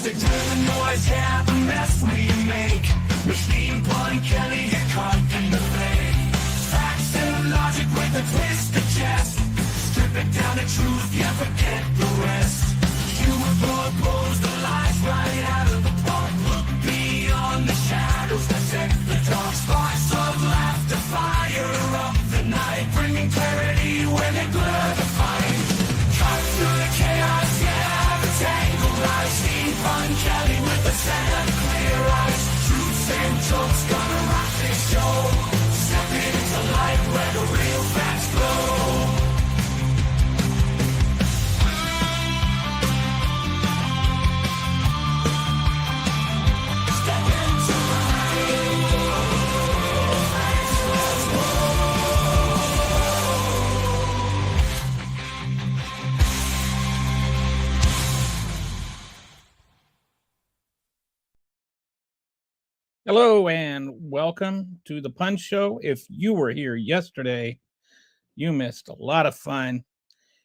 Music to the noise, yeah, the mess we make. Machine Gun Kelly get caught in the fake. Facts and logic with a twist of chest. Strip it down to truth, yeah, forget the rest. Humor blows the lies right out of the park. Look beyond the shadows that set the dark. Sparks of laughter fire up the night, bringing clarity when they blur the fight. Cut through the chaos, yeah, the tangle lies. Steampunk Kelly with the sand clear eyes. Truths and jokes gonna rock this show. Step into light where the real facts flow. Hello and welcome to the Punch Show. If you were here yesterday, you missed a lot of fun.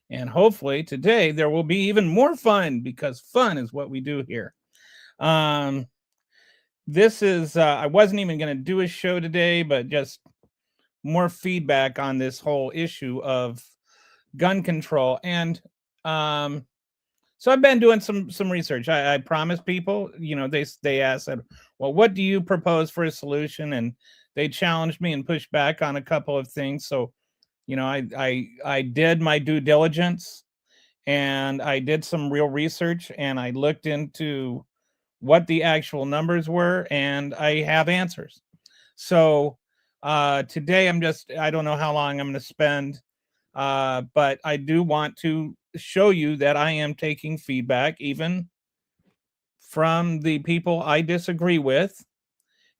And hopefully today there will be even more fun because fun is what we do here. This is, I wasn't even going to do a show today, but just more feedback on this whole issue of gun control. And so I've been doing some research. I promised people, they asked, well, what do you propose for a solution? And they challenged me and pushed back on a couple of things. So, I did my due diligence and I did some real research and I looked into what the actual numbers were and I have answers. So today I don't know how long I'm going to spend, but I do want to show you that I am taking feedback even from the people I disagree with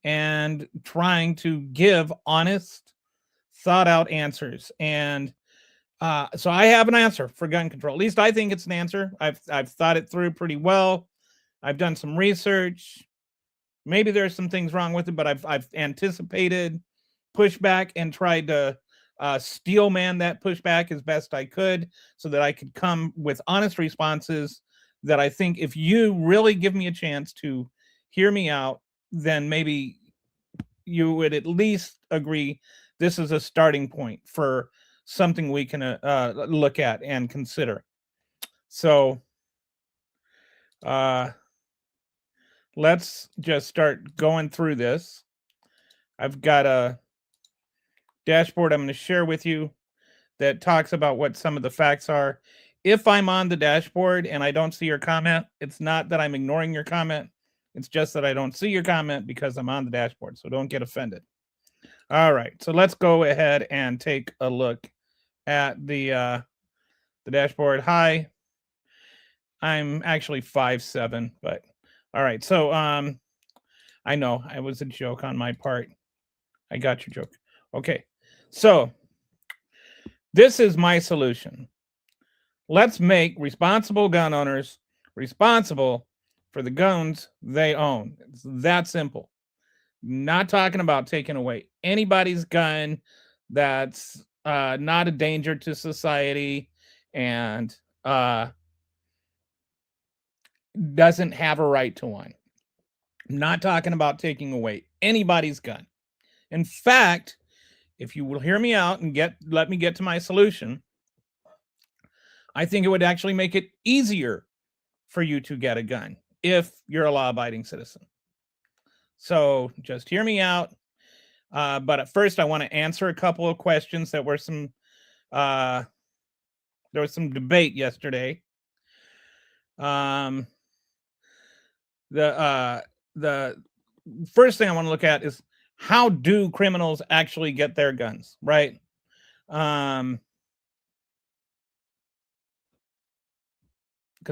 and trying to give honest, thought out answers. And so I have an answer for gun control. At least I think it's an answer. I've thought it through pretty well. I've done some research. Maybe there's some things wrong with it, but I've anticipated pushback and tried to steel man that pushback as best I could so that I could come with honest responses that I think if you really give me a chance to hear me out, then maybe you would at least agree this is a starting point for something we can look at and consider. So let's just start going through this. I've got a dashboard I'm going to share with you that talks about what some of the facts are. If I'm on the dashboard and I don't see your comment, it's not that I'm ignoring your comment. It's just that I don't see your comment because I'm on the dashboard. So don't get offended. All right. So let's go ahead and take a look at the dashboard. Hi. I'm actually 5'7", but all right. So I know it was a joke on my part. I got your joke. Okay. So this is my solution. Let's make responsible gun owners responsible for the guns they own. It's that simple. Not talking about taking away anybody's gun that's not a danger to society and doesn't have a right to one. I'm not talking about taking away anybody's gun. In fact, if you will hear me out and let me get to my solution, I think it would actually make it easier for you to get a gun if you're a law-abiding citizen. So just hear me out. But at first, I want to answer a couple of questions that were there was some debate yesterday. The first thing I want to look at is how do criminals actually get their guns, right? Because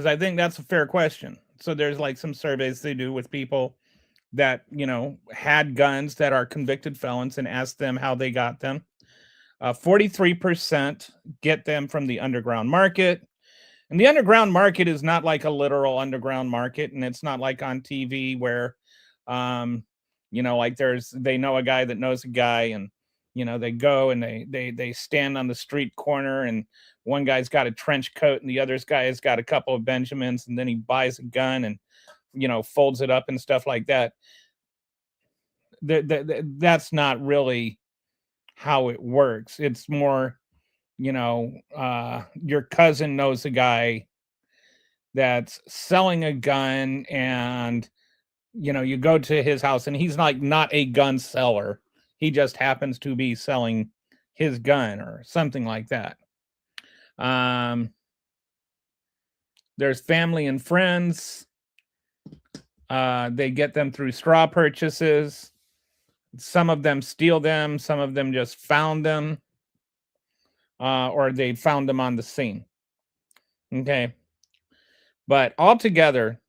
I think that's a fair question. So there's like some surveys they do with people that, had guns that are convicted felons and ask them how they got them. 43% get them from the underground market. And the underground market is not like a literal underground market. And it's not like on TV where, like they know a guy that knows a guy and, they go and they stand on the street corner and one guy's got a trench coat and the other guy has got a couple of Benjamins and then he buys a gun and folds it up and stuff like that. That's not really how it works. It's more, your cousin knows a guy that's selling a gun, and you go to his house, and he's like not a gun seller. He just happens to be selling his gun or something like that. There's family and friends. They get them through straw purchases. Some of them steal them. Some of them just found them, or they found them on the scene. Okay. But altogether,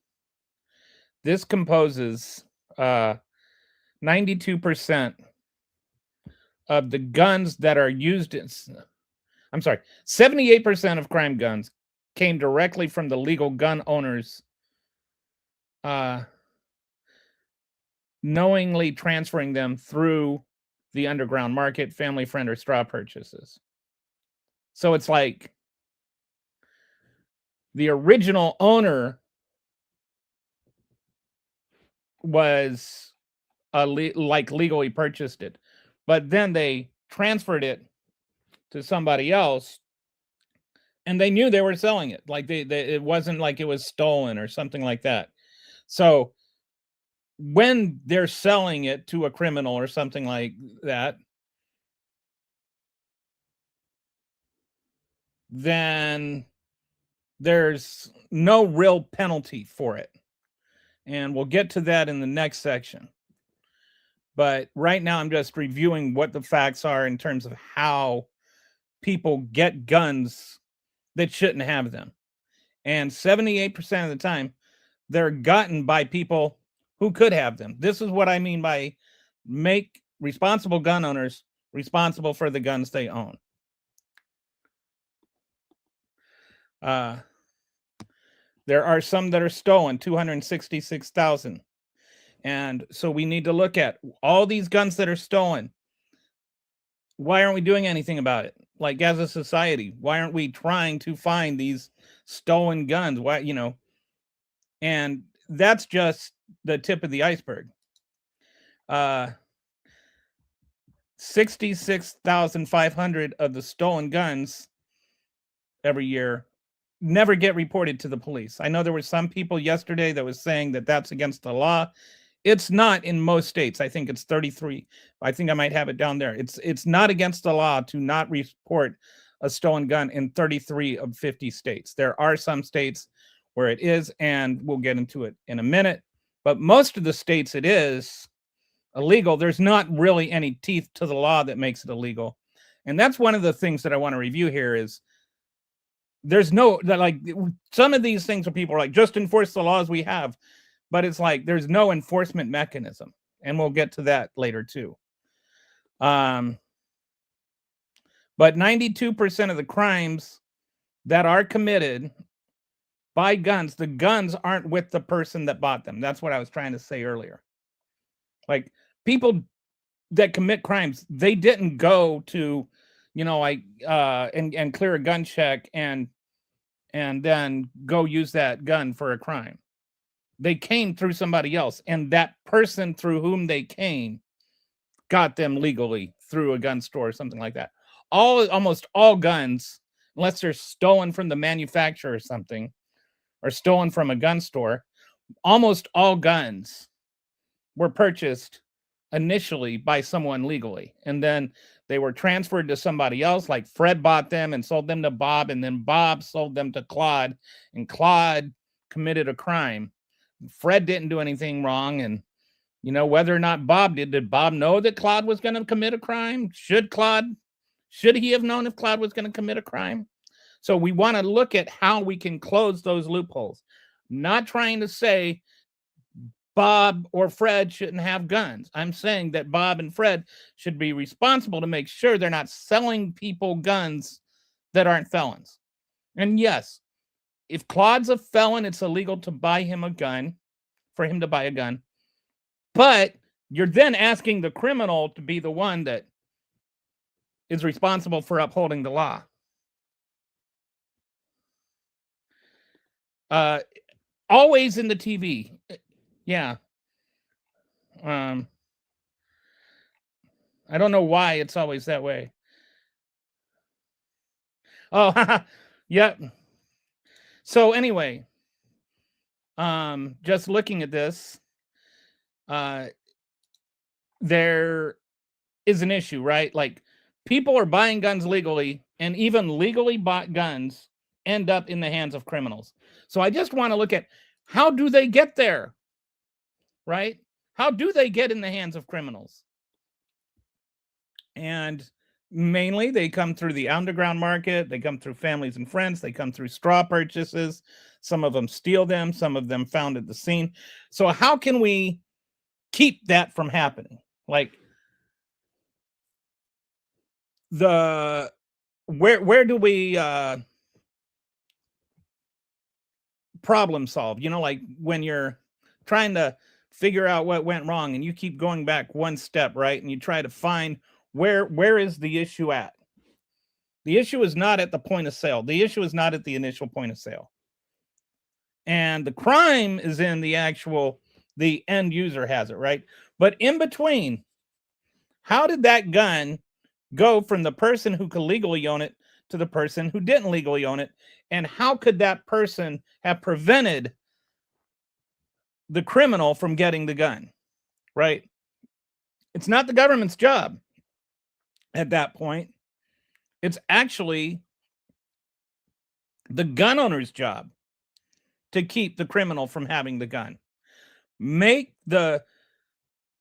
this composes 92% of the guns that are used in, 78% of crime guns came directly from the legal gun owners knowingly transferring them through the underground market, family, friend, or straw purchases. So it's like the original owner was legally purchased it, but then they transferred it to somebody else, and they knew they were selling it. Like it wasn't like it was stolen or something like that. So when they're selling it to a criminal or something like that, then there's no real penalty for it. And we'll get to that in the next section. But right now, I'm just reviewing what the facts are in terms of how people get guns that shouldn't have them. And 78% of the time, they're gotten by people who could have them. This is what I mean by make responsible gun owners responsible for the guns they own. There are some that are stolen, 266,000. And so we need to look at all these guns that are stolen. Why aren't we doing anything about it? Like, as a society, why aren't we trying to find these stolen guns? Why, and that's just the tip of the iceberg. 66,500 of the stolen guns every year never get reported to the police. I know there were some people yesterday that was saying that that's against the law. It's not in most states. I think it's 33. I think I might have it down there. It's not against the law to not report a stolen gun in 33 of 50 states. There are some states where it is, and we'll get into it in a minute. But most of the states it is illegal. There's not really any teeth to the law that makes it illegal. And that's one of the things that I want to review here is there's no, like, some of these things where people are like, just enforce the laws we have. But it's like there's no enforcement mechanism. And we'll get to that later too. But 92% of the crimes that are committed by guns, the guns aren't with the person that bought them. That's what I was trying to say earlier. Like, people that commit crimes, they didn't go to, and clear a gun check and then go use that gun for a crime. They came through somebody else, and that person through whom they came got them legally through a gun store or something like that. Almost all guns, unless they're stolen from the manufacturer or something, or stolen from a gun store, almost all guns were purchased initially by someone legally, and then they were transferred to somebody else. Like Fred bought them and sold them to Bob, and then Bob sold them to Claude, and Claude committed a crime. Fred didn't do anything wrong, and whether or not Bob did Bob know that Claude was going to commit a crime? Should he have known if Claude was going to commit a crime? So we want to look at how we can close those loopholes. Not trying to say Bob or Fred shouldn't have guns. I'm saying that Bob and Fred should be responsible to make sure they're not selling people guns that aren't felons. And yes, if Claude's a felon, it's illegal to buy him a gun, for him to buy a gun. But you're then asking the criminal to be the one that is responsible for upholding the law. always in the TV. Yeah. I don't know why it's always that way. Oh, yep. So anyway, just looking at this, there is an issue, right? Like, people are buying guns legally, and even legally bought guns end up in the hands of criminals. So I just want to look at, how do they get there, right? How do they get in the hands of criminals? And mainly they come through the underground market, they come through families and friends, they come through straw purchases. Some of them steal them, some of them found at the scene. So how can we keep that from happening? Like, the where do we problem solve? You know, like when you're trying to figure out what went wrong and you keep going back one step, right? And you try to find where is the issue at? The issue is not at the point of sale. The issue is not at the initial point of sale. And the crime is in the end user has it, right? But in between, how did that gun go from the person who could legally own it to the person who didn't legally own it? And how could that person have prevented the criminal from getting the gun, right? It's not the government's job at that point. It's actually the gun owner's job to keep the criminal from having the gun. Make the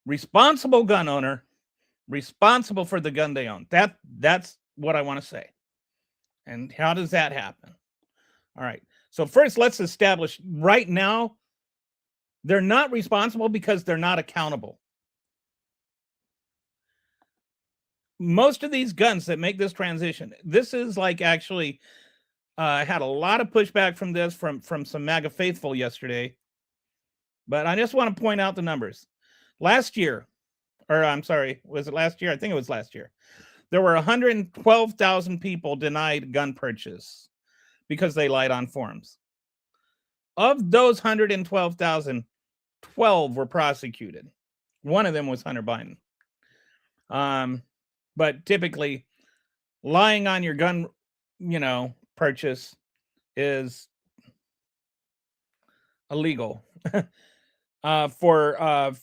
responsible gun owner responsible for the gun they own. That's what I want to say. And how does that happen? All right. So first, let's establish right now, they're not responsible because they're not accountable. Most of these guns that make this transition, this is like actually, I had a lot of pushback from this from some MAGA faithful yesterday, but I just want to point out the numbers. Last year, or I'm sorry, was it last year? I think it was last year. There were 112,000 people denied gun purchase because they lied on forms. Of those 112,000, 12 were prosecuted. One of them was Hunter Biden. But typically, lying on your gun, purchase is illegal. For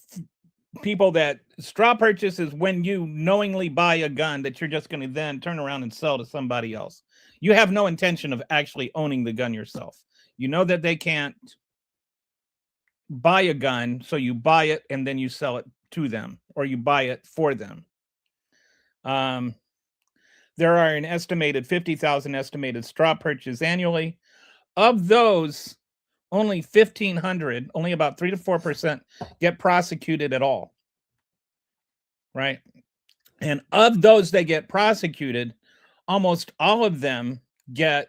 people that straw purchase is when you knowingly buy a gun that you're just going to then turn around and sell to somebody else. You have no intention of actually owning the gun yourself. You know that they can't buy a gun, so you buy it and then you sell it to them, or you buy it for them. There are an estimated 50,000 estimated straw purchases annually. Of those, only 1,500, only about 3 to 4% get prosecuted at all, right? And of those that get prosecuted, almost all of them get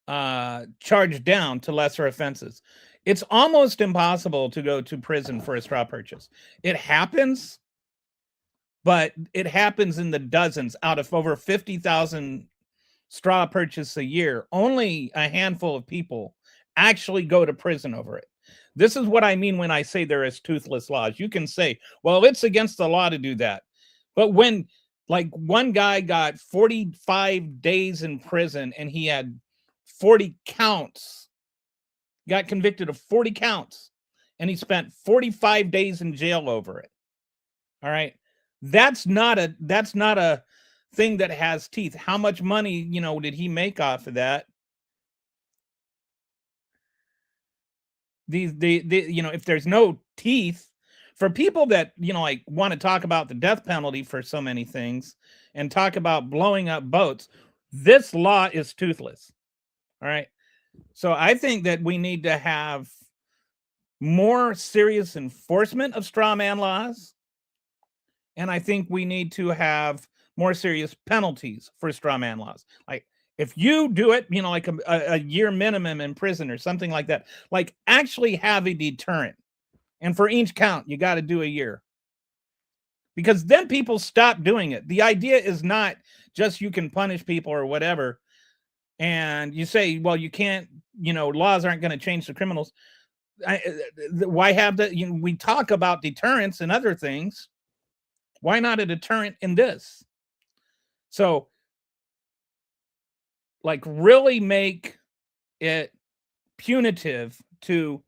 charged down to lesser offenses. It's almost impossible to go to prison for a straw purchase. It happens, but it happens in the dozens. Out of over 50,000 straw purchases a year, only a handful of people actually go to prison over it. This is what I mean when I say there is toothless laws. You can say, well, it's against the law to do that. But when, like, one guy got 45 days in prison and he had 40 counts, got convicted of 40 counts, and he spent 45 days in jail over it. All right. That's not a thing that has teeth. How much money, did he make off of that? If there's no teeth, for people that, like, want to talk about the death penalty for so many things and talk about blowing up boats, this law is toothless. All right. So I think that we need to have more serious enforcement of straw man laws. And I think we need to have more serious penalties for straw man laws. Like, if you do it, like a year minimum in prison or something like that, like, actually have a deterrent. And for each count, you got to do a year. Because then people stop doing it. The idea is not just you can punish people or whatever. And you say, well, you can't, laws aren't going to change the criminals. why have the, we talk about deterrence and other things. Why not a deterrent in this? So, like, really make it punitive to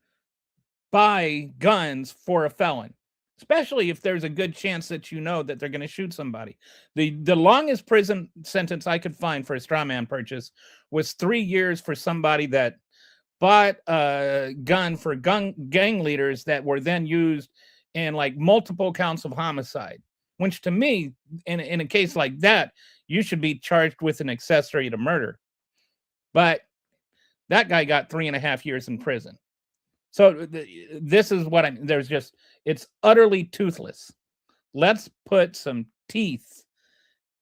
buy guns for a felon, especially if there's a good chance that that they're going to shoot somebody. The longest prison sentence I could find for a straw man purchase was 3 years for somebody that bought a gun for gang leaders that were then used in like multiple counts of homicide, which to me, in a case like that, you should be charged with an accessory to murder. But that guy got 3.5 years in prison. So this is what it's utterly toothless. Let's put some teeth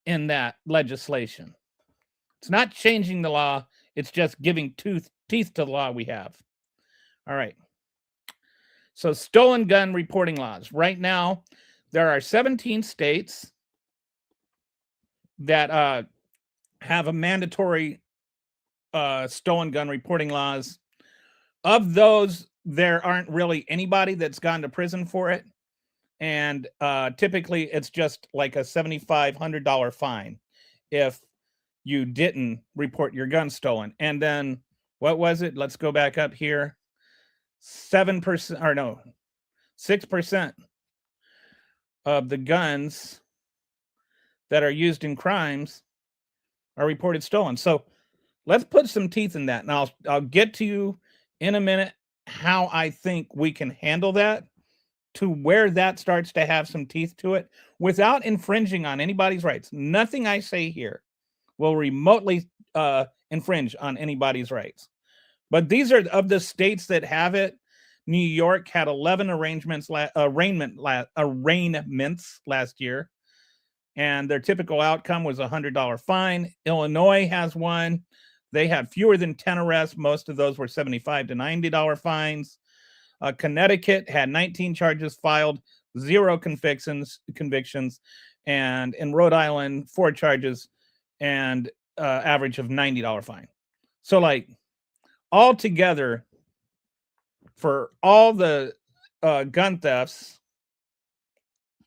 in that legislation. It's not changing the law. It's just giving teeth to the law we have. All right. So stolen gun reporting laws. Right now, there are 17 states that have a mandatory stolen gun reporting laws. Of those, there aren't really anybody that's gone to prison for it. And typically, it's just like a $7,500 fine if you didn't report your gun stolen. And then, what was it? Let's go back up here. 7% or no, 6% of the guns that are used in crimes are reported stolen. So let's put some teeth in that. And I'll get to you in a minute how I think we can handle that to where that starts to have some teeth to it without infringing on anybody's rights. Nothing I say here will remotely infringe on anybody's rights. But these are of the states that have it. New York had 11 arraignments last year, and their typical outcome was a $100 fine. Illinois has one. They had fewer than 10 arrests. Most of those were $75 to $90 fines. Connecticut had 19 charges filed, 0 convictions, and in Rhode Island, 4 charges and average of $90 fine. So, like, altogether, for all the gun thefts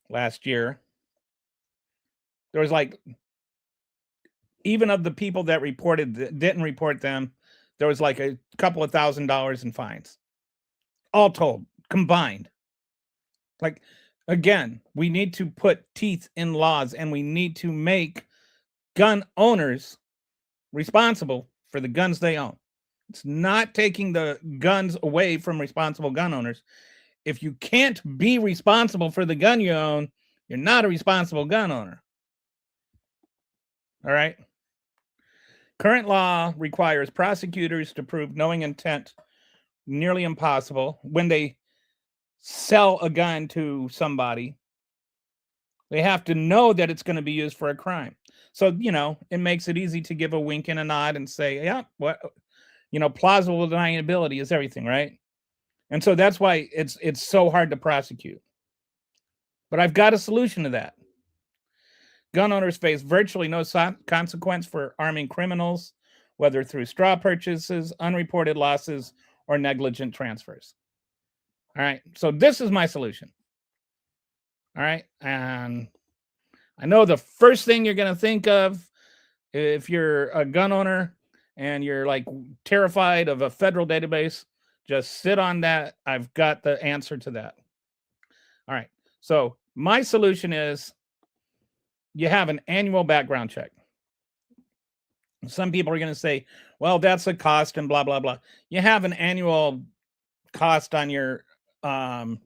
last year, there was like, even of the people that didn't report them, there was like a couple of $1,000s in fines, all told, combined. Like, again, we need to put teeth in laws, and we need to make gun owners responsible for the guns they own. It's not taking the guns away from responsible gun owners. If you can't be responsible for the gun you own, you're not a responsible gun owner. All right. Current law requires prosecutors to prove knowing intent, nearly impossible. When they sell a gun to somebody, they have to know that it's going to be used for a crime. So, it makes it easy to give a wink and a nod and say, yeah, what, plausible deniability is everything, right? And so that's why it's so hard to prosecute. But I've got a solution to that. Gun owners face virtually no consequence for arming criminals, whether through straw purchases, unreported losses, or negligent transfers. All right, so this is my solution. All right, and I know the first thing you're going to think of if you're a gun owner and you're like terrified of a federal database, just sit on that. I've got the answer to that. All right, so my solution is you have an annual background check. Some people are going to say, well, that's a cost and blah, blah, blah. You have an annual cost on your car.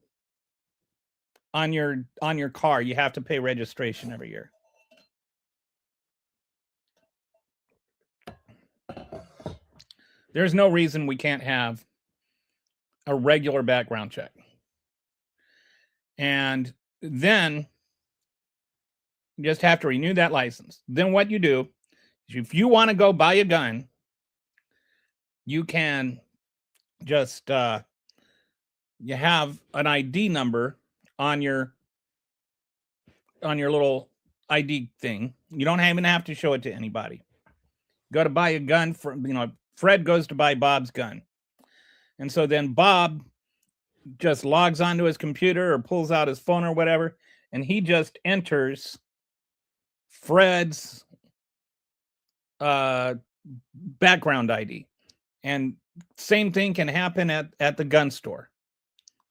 You have to pay registration every year. There's no reason we can't have a regular background check. And then you just have to renew that license. Then what you do is, if you want to go buy a gun, you can just you have an ID number on your little ID thing. You don't even have to show it to anybody. Go to buy a gun Fred goes to buy Bob's gun. And so then Bob just logs onto his computer or pulls out his phone or whatever, and he just enters Fred's background ID. And same thing can happen at the gun store.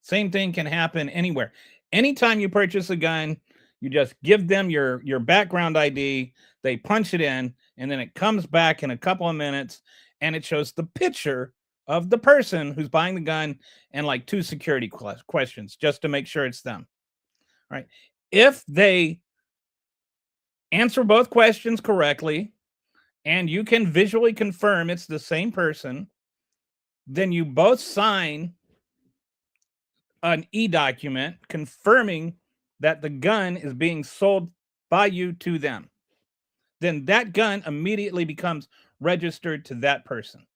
Same thing can happen anywhere. Anytime you purchase a gun, you just give them your background ID, they punch it in, and then it comes back in a couple of minutes and it shows the picture of the person who's buying the gun and like 2 security questions just to make sure it's them. All right. If they answer both questions correctly and you can visually confirm it's the same person, then you both sign an e-document confirming that the gun is being sold by you to them. Then that gun immediately becomes registered to that person.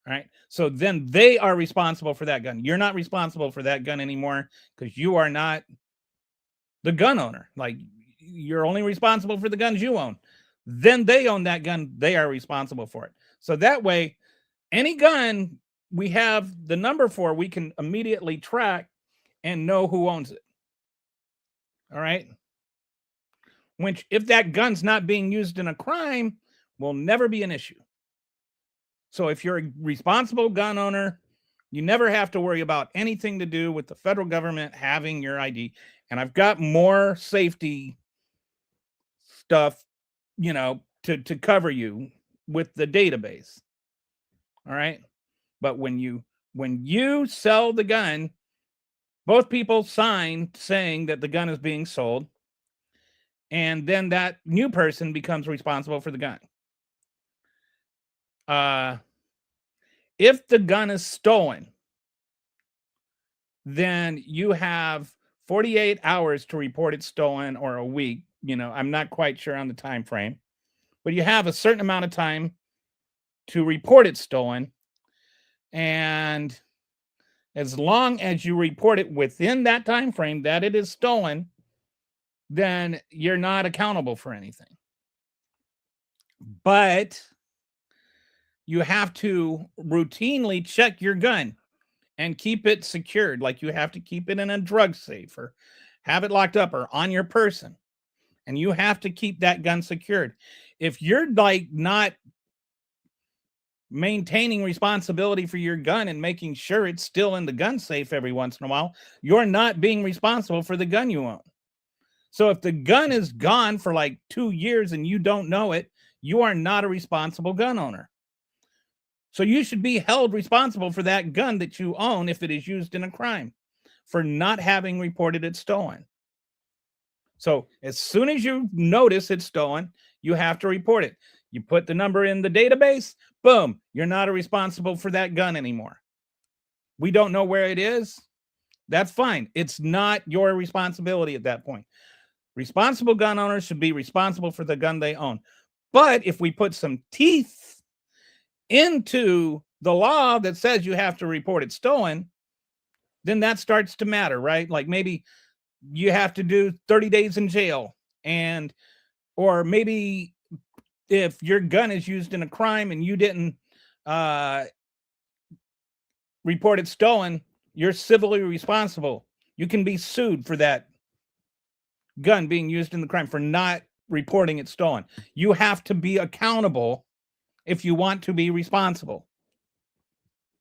All right. So then they are responsible for that gun. You're not responsible for that gun anymore because you are not the gun owner. Like, you're only responsible for the guns you own. Then they own that gun. They are responsible for it. So that way, any gun we have the number for, we can immediately track and know who owns it. All right. Which, if that gun's not being used in a crime, will never be an issue. So if you're a responsible gun owner, you never have to worry about anything to do with the federal government having your ID. And I've got more safety stuff, to cover you with the database. All right. But when you sell the gun, both people sign saying that the gun is being sold, and then that new person becomes responsible for the gun. If the gun is stolen, then you have 48 hours to report it stolen, or a week. I'm not quite sure on the time frame, but you have a certain amount of time to report it stolen. And as long as you report it within that time frame that it is stolen, then you're not accountable for anything. But you have to routinely check your gun and keep it secured. Like, you have to keep it in a drug safe or have it locked up or on your person. And you have to keep that gun secured. If you're like not maintaining responsibility for your gun and making sure it's still in the gun safe every once in a while, you're not being responsible for the gun you own. So if the gun is gone for like 2 years and you don't know it, you are not a responsible gun owner. So you should be held responsible for that gun that you own if it is used in a crime, for not having reported it stolen. So as soon as you notice it's stolen, you have to report it. You put the number in the database, boom, you're not responsible for that gun anymore. We don't know where it is. That's fine. It's not your responsibility at that point. Responsible gun owners should be responsible for the gun they own. But if we put some teeth into the law that says you have to report it stolen, then that starts to matter, right? Like, maybe you have to do 30 days in jail, or maybe if your gun is used in a crime and you didn't report it stolen, you're civilly responsible. You can be sued for that gun being used in the crime for not reporting it stolen. You have to be accountable if you want to be responsible,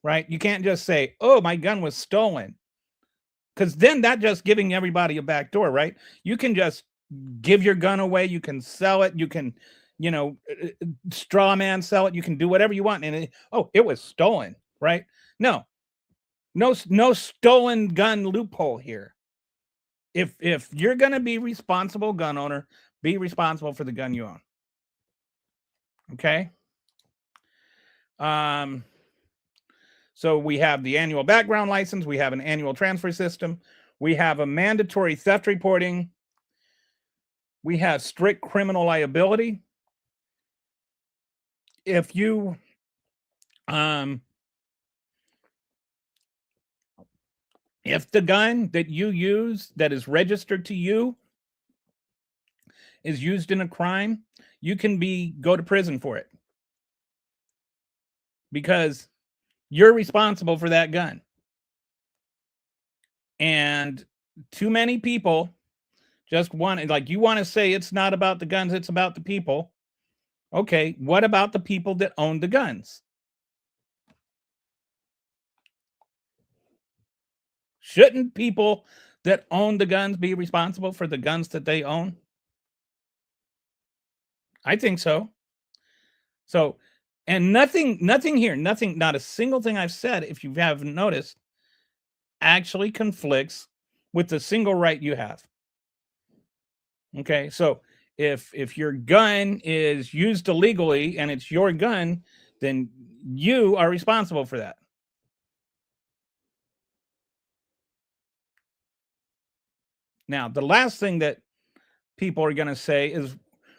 right? You can't just say, oh, my gun was stolen, because then that's just giving everybody a back door, right? You can just give your gun away. You can sell it. You can, straw man sell it. You can do whatever you want. And it was stolen, right? No stolen gun loophole here. If you're going to be responsible gun owner, be responsible for the gun you own. Okay. So we have the annual background license. We have an annual transfer system. We have a mandatory theft reporting. We have strict criminal liability. If you, if the gun that you use that is registered to you is used in a crime, you can go to prison for it, because you're responsible for that gun. And too many people just want, like, you want to say it's not about the guns, it's about the people. Okay, what about the people that own the guns? Shouldn't people that own the guns be responsible for the guns that they own? I think so. So, and nothing here, nothing, not a single thing I've said, if you haven't noticed, actually conflicts with the single right you have. Okay, so if your gun is used illegally and it's your gun, then you are responsible for that. Now, the last thing that people are going to say is,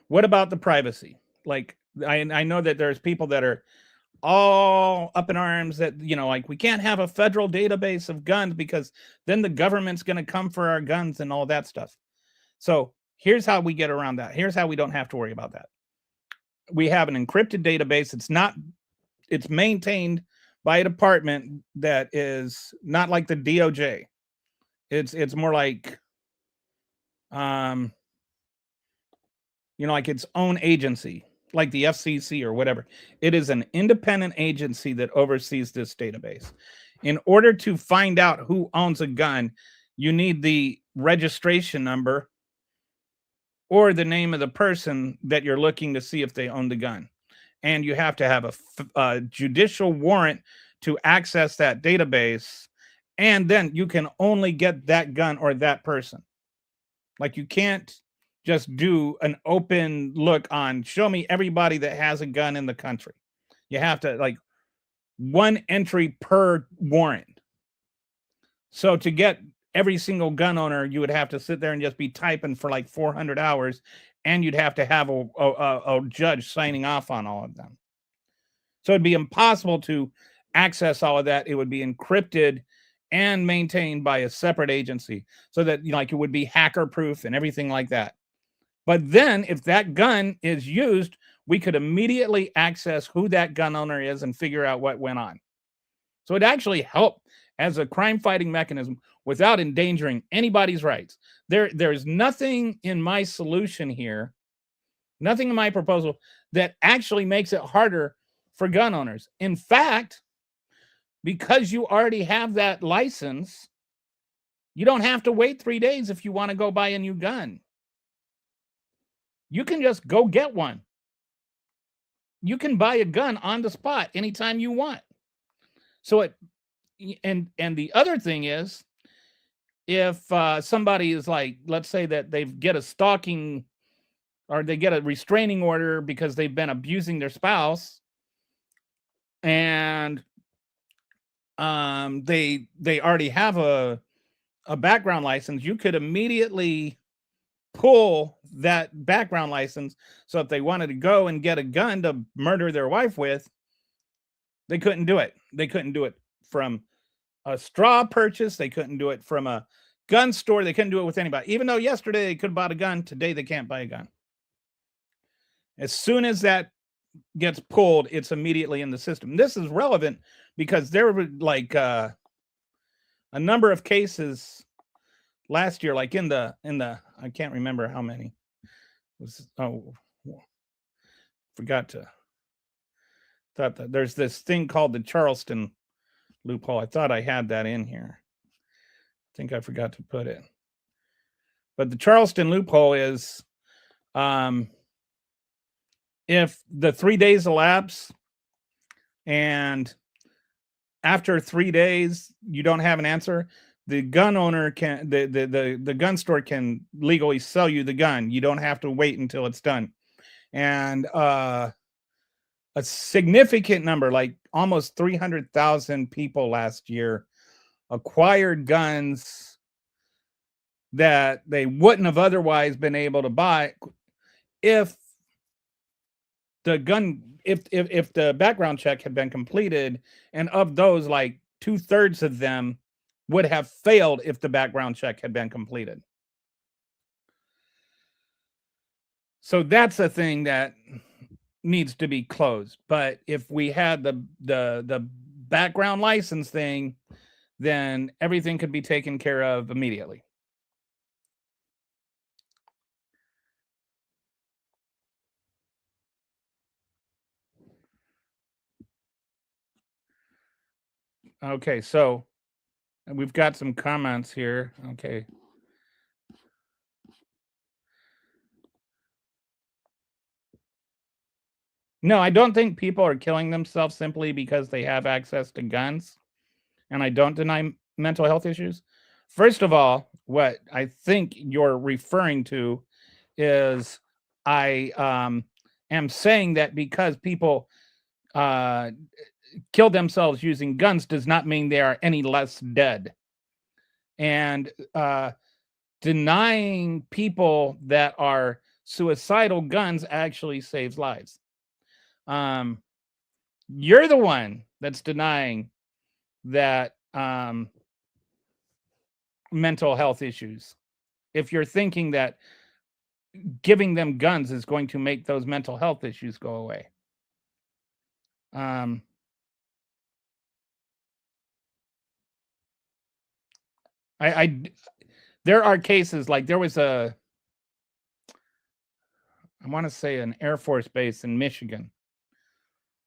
what about the privacy? Like, I know that there's people that are all up in arms that, like, we can't have a federal database of guns because then the government's going to come for our guns and all that stuff. So here's how we get around that. Here's how we don't have to worry about that. We have an encrypted database. It's maintained by a department that is not like the DOJ. It's more like, like its own agency, like the FCC or whatever. It is an independent agency that oversees this database. In order to find out who owns a gun, you need the registration number or the name of the person that you're looking to see if they own the gun. And you have to have a judicial warrant to access that database. And then you can only get that gun or that person. Like, you can't just do an open look on, show me everybody that has a gun in the country. You have to, like, one entry per warrant. So to get every single gun owner, you would have to sit there and just be typing for like 400 hours, and you'd have to have a judge signing off on all of them. So it'd be impossible to access all of that. It would be encrypted and maintained by a separate agency, so that, like, it would be hacker proof and everything like that. But then if that gun is used, we could immediately access who that gun owner is and figure out what went on. So it actually helped as a crime fighting mechanism without endangering anybody's rights. There's nothing in my solution here, nothing in my proposal that actually makes it harder for gun owners. In fact, because you already have that license, you don't have to wait 3 days if you want to go buy a new gun. You can just go get one. You can buy a gun on the spot anytime you want. So and the other thing is, if somebody is, like, let's say that they get a stalking or they get a restraining order because they've been abusing their spouse, and they already have a background license, you could immediately pull that background license. So if they wanted to go and get a gun to murder their wife with, they couldn't do it. They couldn't do it from a straw purchase. They couldn't do it from a gun store. They couldn't do it with anybody. Even though yesterday they could have bought a gun, today they can't buy a gun. As soon as that gets pulled, it's immediately in the system. This is relevant because there were, like, a number of cases last year, like in the I can't remember how many. Forgot to thought that there's this thing called the Charleston loophole. I thought I had that in here. I think I forgot to put it. But the Charleston loophole is, if the 3 days elapse and after 3 days you don't have an answer, the gun owner can, the gun store can legally sell you the gun. You don't have to wait until it's done. And a significant number, like almost 300,000 people last year, acquired guns that they wouldn't have otherwise been able to buy if the background check had been completed. And of those, like 2/3 of them would have failed if the background check had been completed. So that's a thing that needs to be closed. But if we had the background license thing, then everything could be taken care of immediately. Okay, so we've got some comments here. Okay. No, I don't think people are killing themselves simply because they have access to guns, and I don't deny mental health issues. First of all, what I think you're referring to is I am saying that because people uh, kill themselves using guns does not mean they are any less dead. And denying people that are suicidal guns actually saves lives. You're the one that's denying that mental health issues. If you're thinking that giving them guns is going to make those mental health issues go away. Um, I there are cases like there was I want to say an Air Force base in Michigan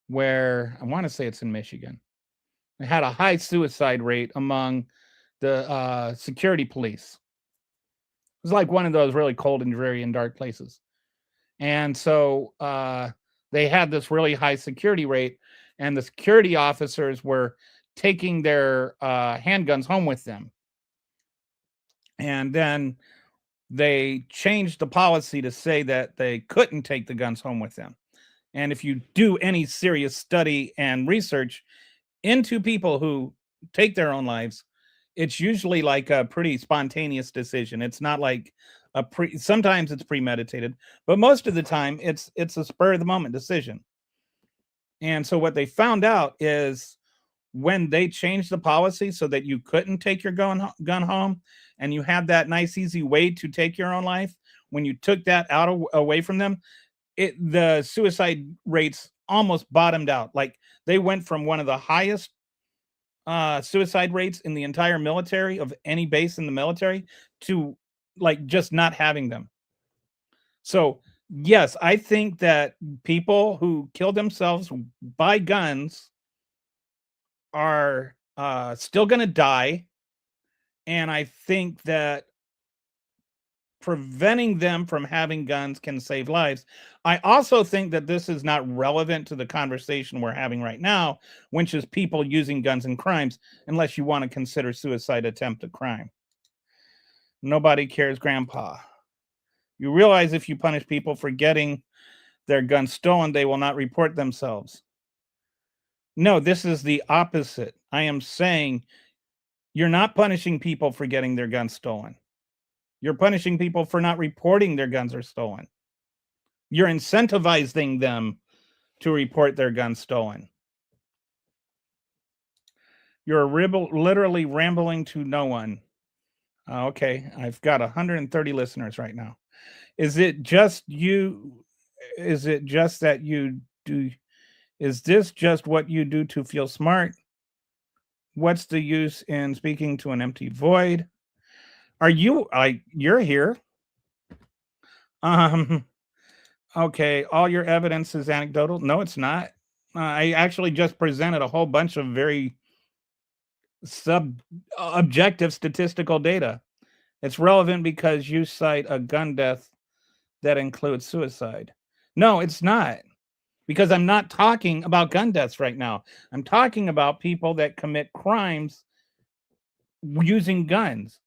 where I want to say it's in Michigan. It had a high suicide rate among the security police. It was like one of those really cold and dreary and dark places. And so they had this really high security rate, and the security officers were taking their handguns home with them. And then they changed the policy to say that they couldn't take the guns home with them. And if you do any serious study and research into people who take their own lives, it's usually like a pretty spontaneous decision. It's not like sometimes it's premeditated, but most of the time it's a spur of the moment decision. And so what they found out is when they changed the policy so that you couldn't take your gun home and you had that nice easy way to take your own life, when you took that away from them, the suicide rates almost bottomed out. Like they went from one of the highest suicide rates in the entire military of any base in the military to like just not having them. So yes, I think that people who kill themselves by guns are still going to die, and I think that preventing them from having guns can save lives. I also think that this is not relevant to the conversation we're having right now, which is people using guns in crimes, unless you want to consider suicide attempt a crime. Nobody cares, Grandpa. You realize if you punish people for getting their guns stolen, they will not report themselves. No, this is the opposite. I am saying you're not punishing people for getting their guns stolen. You're punishing people for not reporting their guns are stolen. You're incentivizing them to report their guns stolen. You're literally rambling to no one. Okay, I've got 130 listeners right now. Is it just you? Is it just that you do? Is this just what you do to feel smart? What's the use in speaking to an empty void? Are you like you're here? Okay, all your evidence is anecdotal. No, it's not. I actually just presented a whole bunch of very objective statistical data. It's relevant because you cite a gun death that includes suicide. No, it's not. Because I'm not talking about gun deaths right now. I'm talking about people that commit crimes using guns.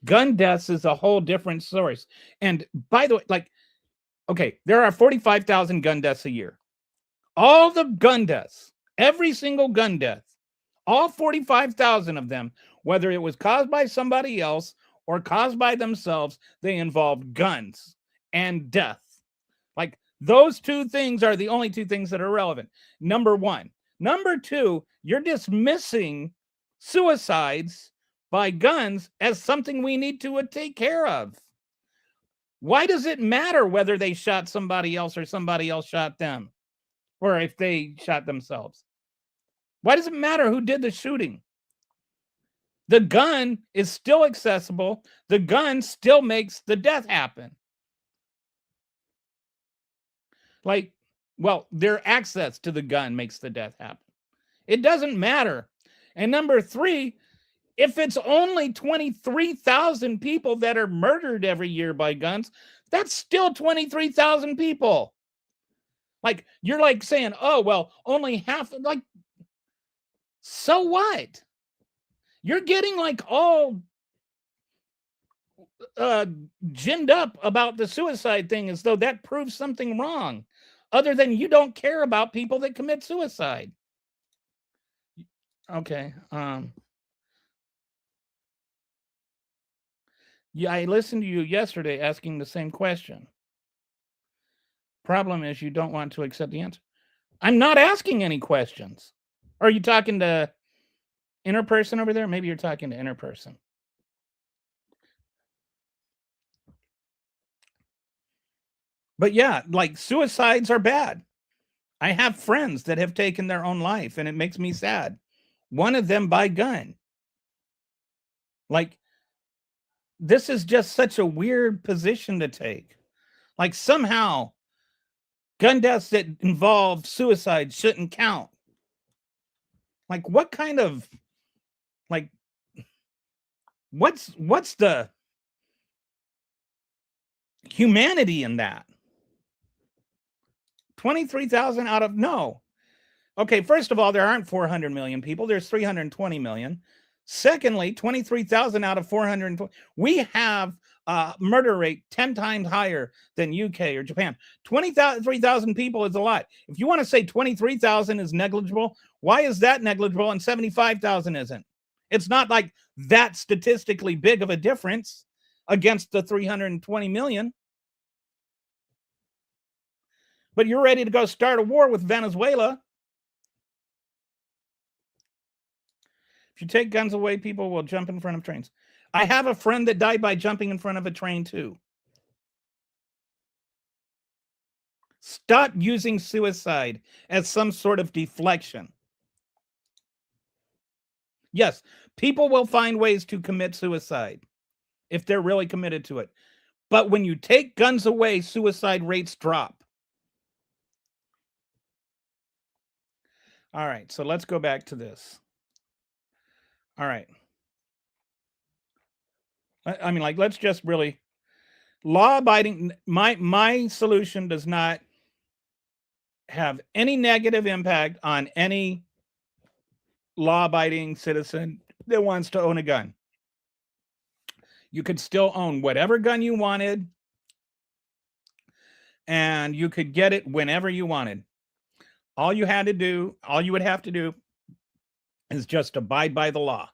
Gun deaths is a whole different source. And by the way, like, okay, there are 45,000 gun deaths a year. All the gun deaths, every single gun death, all 45,000 of them, whether it was caused by somebody else or caused by themselves, they involved guns and death. Like those two things are the only two things that are relevant. Number one. Number two, you're dismissing suicides by guns as something we need to take care of. Why does it matter whether they shot somebody else or somebody else shot them? Or if they shot themselves? Why does it matter who did the shooting? The gun is still accessible. The gun still makes the death happen. Like, well, their access to the gun makes the death happen. It doesn't matter. And number three, if it's only 23,000 people that are murdered every year by guns, that's still 23,000 people. Like, you're like saying, oh, well, only half, like, so what? You're getting like all ginned up about the suicide thing as though that proves something wrong, other than you don't care about people that commit suicide. Okay. Yeah, I listened to you yesterday asking the same question. Problem is you don't want to accept the answer. I'm not asking any questions. Are you talking to inner person over there? Maybe you're talking to inner person. But yeah, like suicides are bad. I have friends that have taken their own life and it makes me sad. One of them by gun. Like, this is just such a weird position to take. Like, somehow gun deaths that involve suicide shouldn't count. Like, what kind of, like, what's the humanity in that? 23,000 out of, no. Okay, first of all, there aren't 400 million people. There's 320 million. Secondly, 23,000 out of 420. We have a murder rate 10 times higher than UK or Japan. 23,000 people is a lot. If you want to say 23,000 is negligible, why is that negligible and 75,000 isn't? It's not like that statistically big of a difference against the 320 million. But you're ready to go start a war with Venezuela. If you take guns away, people will jump in front of trains. I have a friend that died by jumping in front of a train too. Stop using suicide as some sort of deflection. Yes, people will find ways to commit suicide if they're really committed to it. But when you take guns away, suicide rates drop. All right, so let's go back to this. All right. I mean, like, let's just really law abiding. My solution does not have any negative impact on any law abiding citizen that wants to own a gun. You could still own whatever gun you wanted, and you could get it whenever you wanted. All you would have to do is just abide by the law.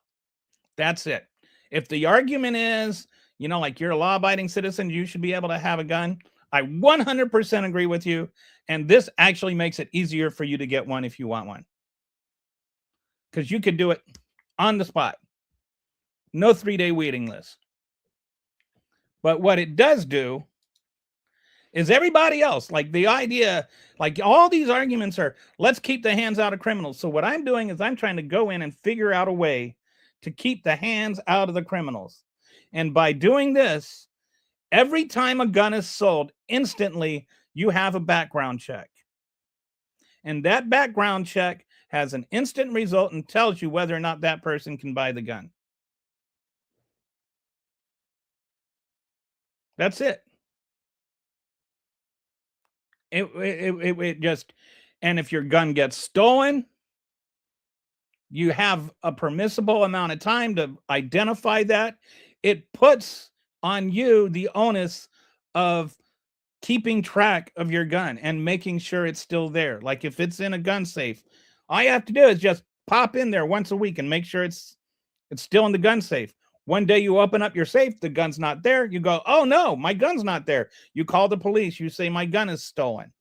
That's it. If the argument is, like, you're a law-abiding citizen, you should be able to have a gun, I 100% agree with you. And this actually makes it easier for you to get one if you want one. Because you could do it on the spot. No 3-day waiting list. But what it does do is everybody else, like the idea, like all these arguments are, let's keep the hands out of criminals. So what I'm doing is I'm trying to go in and figure out a way to keep the hands out of the criminals. And by doing this, every time a gun is sold, instantly you have a background check. And that background check has an instant result and tells you whether or not that person can buy the gun. That's it. It just, and if your gun gets stolen, you have a permissible amount of time to identify that. It puts on you the onus of keeping track of your gun and making sure it's still there. Like, if it's in a gun safe, all you have to do is just pop in there once a week and make sure it's still in the gun safe. One day you open up your safe, the gun's not there. You go, oh no, my gun's not there. You call the police. You say, my gun is stolen.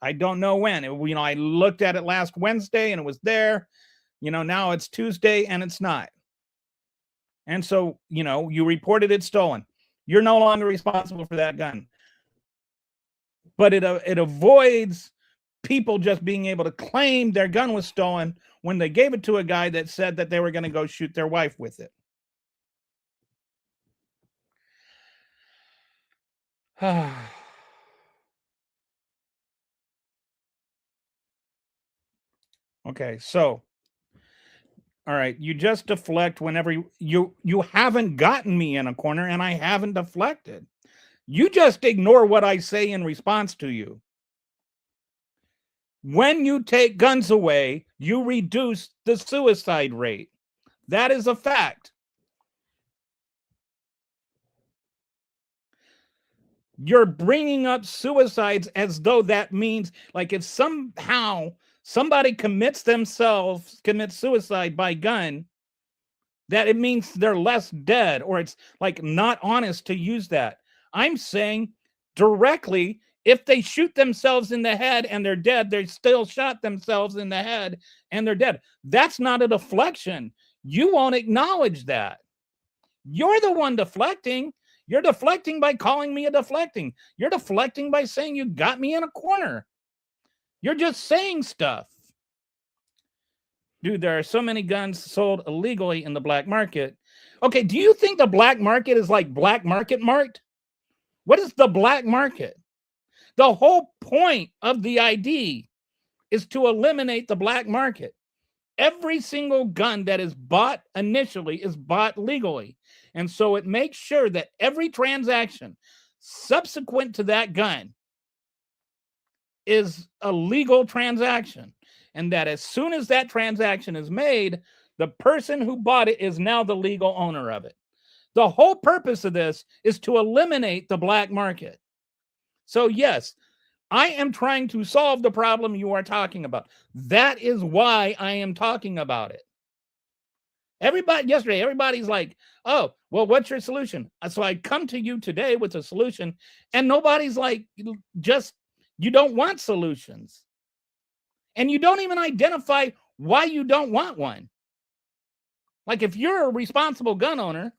I don't know when. I looked at it last Wednesday and it was there. Now it's Tuesday and it's not. And so, you reported it stolen. You're no longer responsible for that gun. But it avoids people just being able to claim their gun was stolen when they gave it to a guy that said that they were going to go shoot their wife with it. Okay, so all right, you just deflect whenever you haven't gotten me in a corner, and I haven't deflected. You just ignore what I say in response to you. When you take guns away, you reduce the suicide rate. That is a fact. You're bringing up suicides as though that means, like, if somehow somebody commits suicide by gun, that it means they're less dead, or it's like not honest to use that. I'm saying directly, if they shoot themselves in the head and they're dead, they still shot themselves in the head and they're dead. That's not a deflection. You won't acknowledge that. You're the one deflecting. You're deflecting by calling me a deflecting. You're deflecting by saying you got me in a corner. You're just saying stuff. Dude, there are so many guns sold illegally in the black market. Okay, do you think the black market is like black market marked? What is the black market? The whole point of the ID is to eliminate the black market. Every single gun that is bought initially is bought legally. And so it makes sure that every transaction subsequent to that gun is a legal transaction. And that as soon as that transaction is made, the person who bought it is now the legal owner of it. The whole purpose of this is to eliminate the black market. So yes, I am trying to solve the problem you are talking about. That is why I am talking about it. Everybody's like, oh, well, what's your solution? So I come to you today with a solution, and nobody's like, just, you don't want solutions. And you don't even identify why you don't want one. Like, if you're a responsible gun owner,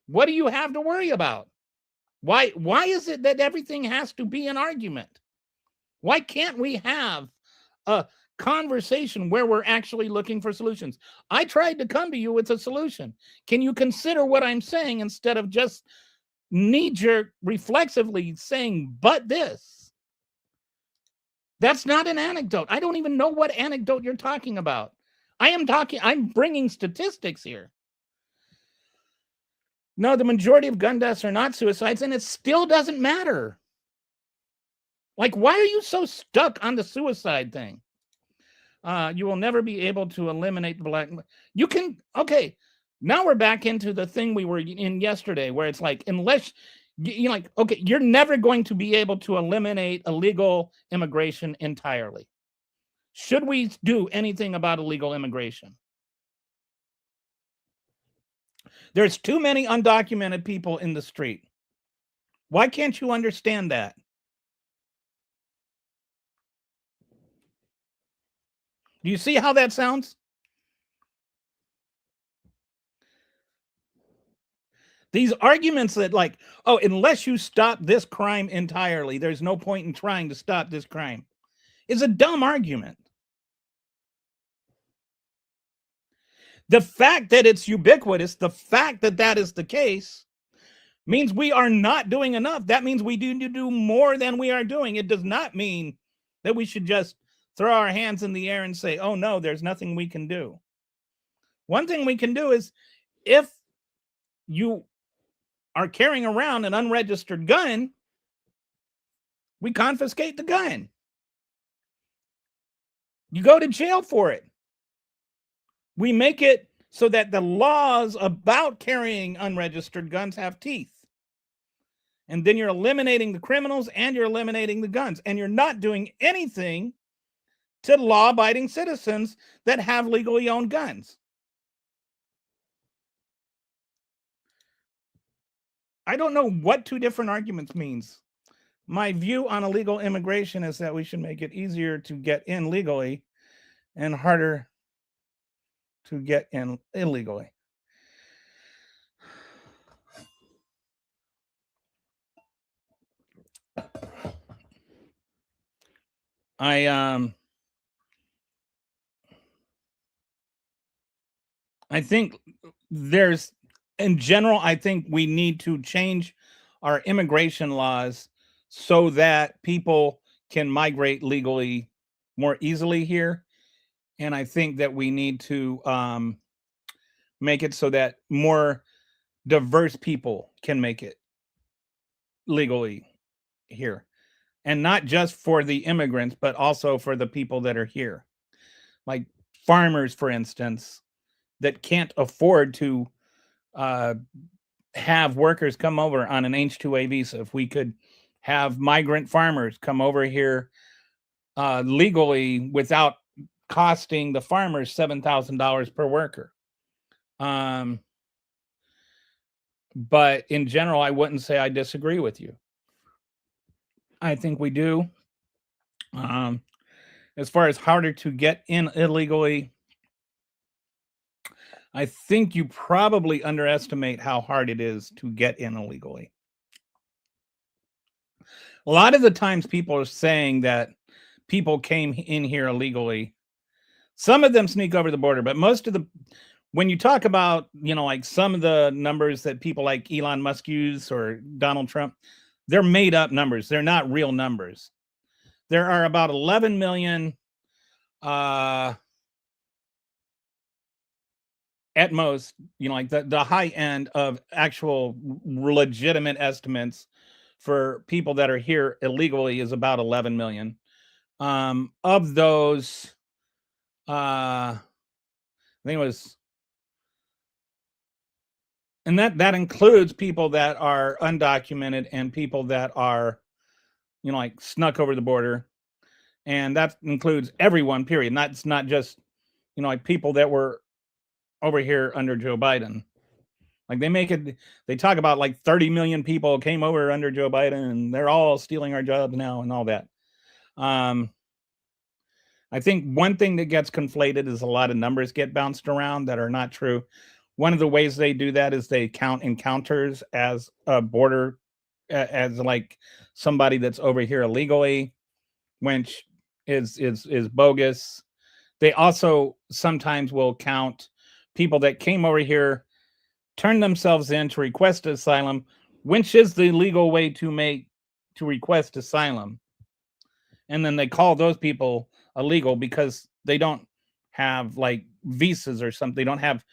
what do you have to worry about? Why is it that everything has to be an argument? Why can't we have a conversation where we're actually looking for solutions? I tried to come to you with a solution. Can you consider what I'm saying instead of just knee-jerk reflexively saying, but this? That's not an anecdote. I don't even know what anecdote you're talking about. I'm bringing statistics here. No, the majority of gun deaths are not suicides, and it still doesn't matter. Like, why are you so stuck on the suicide thing? You will never be able to eliminate the black. You can, okay. Now we're back into the thing we were in yesterday, where it's like, unless you're like, okay, you're never going to be able to eliminate illegal immigration entirely. Should we do anything about illegal immigration? There's too many undocumented people in the street. Why can't you understand that? Do you see how that sounds? These arguments that, like, oh, unless you stop this crime entirely, there's no point in trying to stop this crime, is a dumb argument. The fact that it's ubiquitous, the fact that that is the case, means we are not doing enough. That means we need to do more than we are doing. It does not mean that we should just throw our hands in the air and say, oh no, there's nothing we can do. One thing we can do is, if you are carrying around an unregistered gun, we confiscate the gun. You go to jail for it. We make it so that the laws about carrying unregistered guns have teeth. And then you're eliminating the criminals and you're eliminating the guns. And you're not doing anything to law-abiding citizens that have legally owned guns. I don't know what two different arguments means. My view on illegal immigration is that we should make it easier to get in legally and harder to get in illegally. I think there's, in general, I think we need to change our immigration laws so that people can migrate legally more easily here. And I think that we need to make it so that more diverse people can make it legally here. And not just for the immigrants, but also for the people that are here. Like farmers, for instance, that can't afford to uh, have workers come over on an H-2A visa. If we could have migrant farmers come over here legally without costing the farmers $7,000 per worker. But in general, I wouldn't say I disagree with you. I think we do. As far as harder to get in illegally, I think you probably underestimate how hard it is to get in illegally. A lot of the times people are saying that people came in here illegally. Some of them sneak over the border, but most of the, when you talk about, like some of the numbers that people like Elon Musk use or Donald Trump, they're made up numbers. They're not real numbers. There are about 11 million at most, like the high end of actual legitimate estimates for people that are here illegally is about 11 million. Of those, I think it was, and that includes people that are undocumented and people that are, like snuck over the border, and that includes everyone. Period. It's not just, like people that were over here under Joe Biden. Like they talk about like 30 million people came over under Joe Biden and they're all stealing our jobs now and all that. I think one thing that gets conflated is a lot of numbers get bounced around that are not true. One of the ways they do that is they count encounters as a border, as like somebody that's over here illegally, which is bogus. They also sometimes will count people that came over here, turned themselves in to request asylum, which is the legal way to request asylum. And then they call those people illegal because they don't have like visas or something. They don't have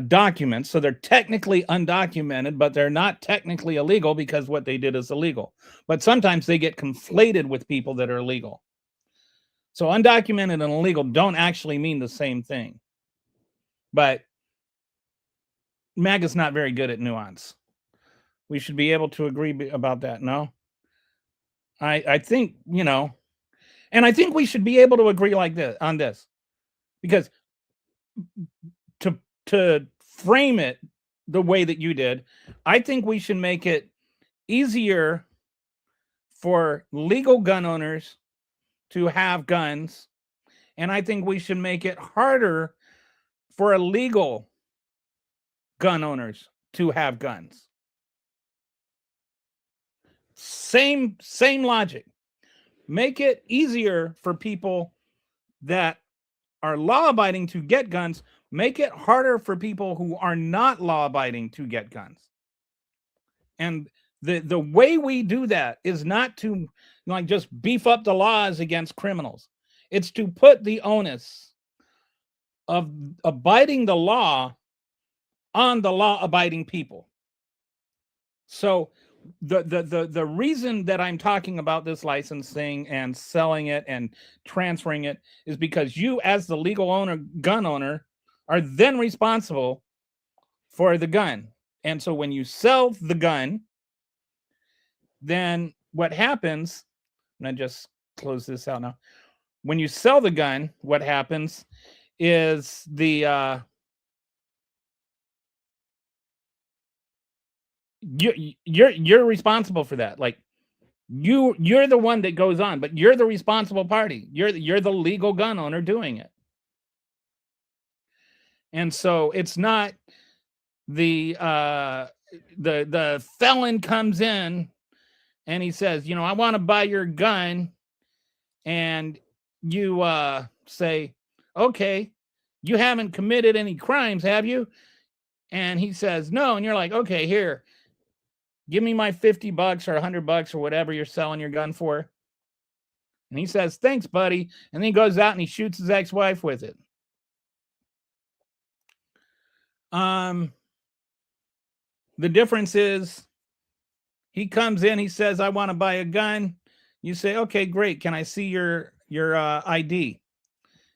documents. So they're technically undocumented, but they're not technically illegal because what they did is illegal. But sometimes they get conflated with people that are illegal. So undocumented and illegal don't actually mean the same thing. But MAGA's not very good at nuance. We should be able to agree about that, no? I think, and I think we should be able to agree like this on this, because to frame it the way that you did, I think we should make it easier for legal gun owners to have guns, and I think we should make it harder for illegal gun owners to have guns. Same logic. Make it easier for people that are law-abiding to get guns. Make it harder for people who are not law-abiding to get guns. And the way we do that is not to like just beef up the laws against criminals. It's to put the onus of abiding the law on the law-abiding people. So the reason that I'm talking about this licensing and selling it and transferring it is because you, as the legal gun owner, are then responsible for the gun. And so when you sell the gun, then what happens, and I just close this out now. When you sell the gun, what happens is you're responsible for that. Like you're the one that goes on, but you're the responsible party. You're the legal gun owner doing it. And so it's not the felon comes in and he says, I want to buy your gun, and you say, okay, you haven't committed any crimes, have you? And he says, no. And you're like, okay, here, give me my $50 or $100 or whatever you're selling your gun for. And he says, thanks, buddy. And then he goes out and he shoots his ex-wife with it. The difference is he comes in, he says, I want to buy a gun. You say, okay, great. Can I see your ID?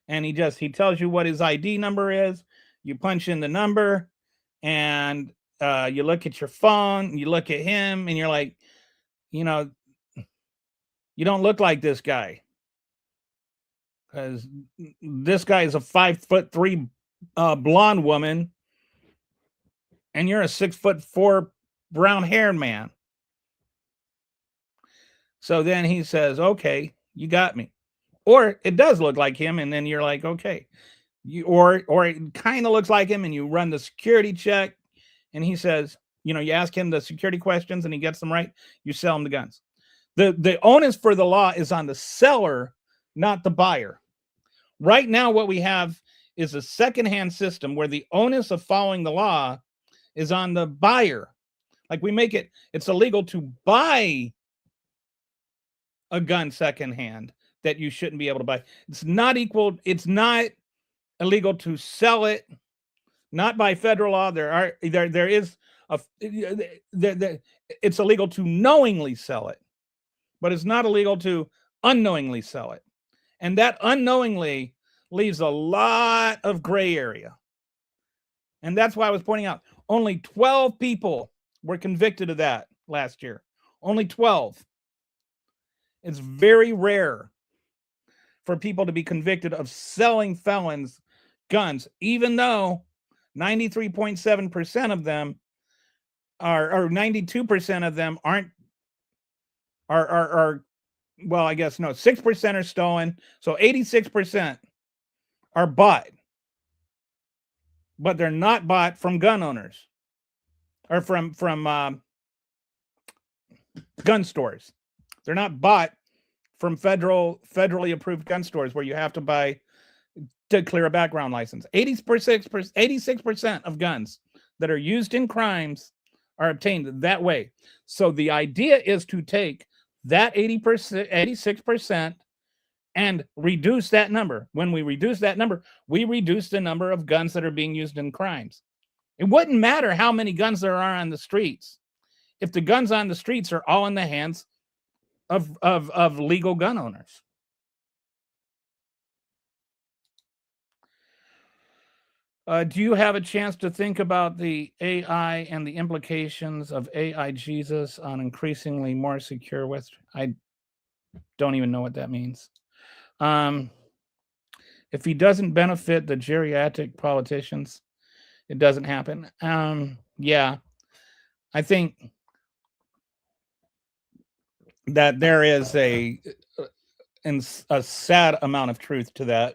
And he tells you what his ID number is. You punch in the number, and you look at your phone, you look at him, and you're like, you know, you don't look like this guy, because this guy is a 5'3" blonde woman, and you're a 6'4" brown-haired man. So then he says, okay, you got me. Or it does look like him, and then you're like, okay. Or it kind of looks like him, and you run the security check, and he says, you ask him the security questions and he gets them right, you sell him the guns. The onus for the law is on the seller, not the buyer. Right now, what we have is a secondhand system where the onus of following the law is on the buyer. Like we make it's illegal to buy a gun secondhand that you shouldn't be able to buy. It's not illegal to sell it, not by federal law. It's illegal to knowingly sell it, but it's not illegal to unknowingly sell it. And that unknowingly leaves a lot of gray area. And that's why I was pointing out only 12 people were convicted of that last year. Only 12. It's very rare for people to be convicted of selling felons guns, even though 93.7% of them or 92% of them are well, I guess no, 6% are stolen. So 86% are bought, but they're not bought from gun owners or from gun stores. They're not bought from federally approved gun stores where you have to buy to clear a background license. 86% of guns that are used in crimes are obtained that way. So the idea is to take that 86% and reduce that number. When we reduce that number, we reduce the number of guns that are being used in crimes. It wouldn't matter how many guns there are on the streets if the guns on the streets are all in the hands of legal gun owners. Do you have a chance to think about the AI and the implications of AI Jesus on increasingly more secure West? I don't even know what that means. If he doesn't benefit the geriatric politicians, it doesn't happen. Yeah, I think that there is a sad amount of truth to that.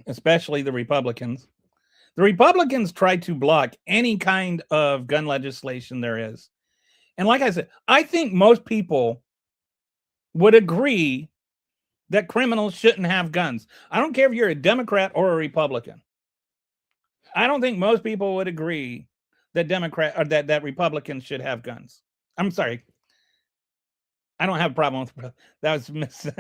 Especially the Republicans. The Republicans try to block any kind of gun legislation there is. And like I said, I think most people would agree that criminals shouldn't have guns. I don't care if you're a Democrat or a Republican. I don't think most people would agree that that Republicans should have guns. I'm sorry. I don't have a problem with that. Was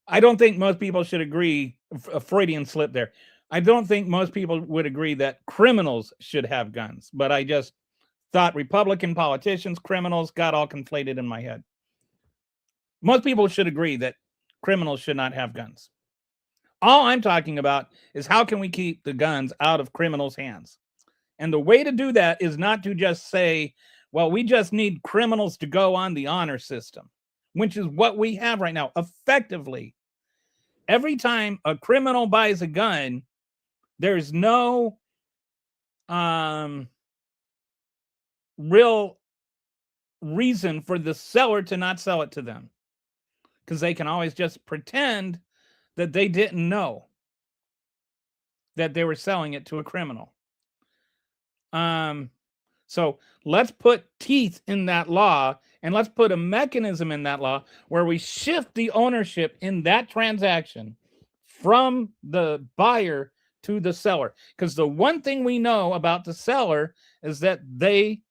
I don't think most people should agree. A Freudian slip there. I don't think most people would agree that criminals should have guns, but I just thought Republican politicians, criminals, got all conflated in my head. Most people should agree that criminals should not have guns. All I'm talking about is how can we keep the guns out of criminals' hands? And the way to do that is not to just say, well, we just need criminals to go on the honor system, which is what we have right now. Effectively, every time a criminal buys a gun, there's no real reason for the seller to not sell it to them, because they can always just pretend that they didn't know that they were selling it to a criminal. So let's put teeth in that law, and let's put a mechanism in that law where we shift the ownership in that transaction from the buyer to the seller. Because the one thing we know about the seller is that they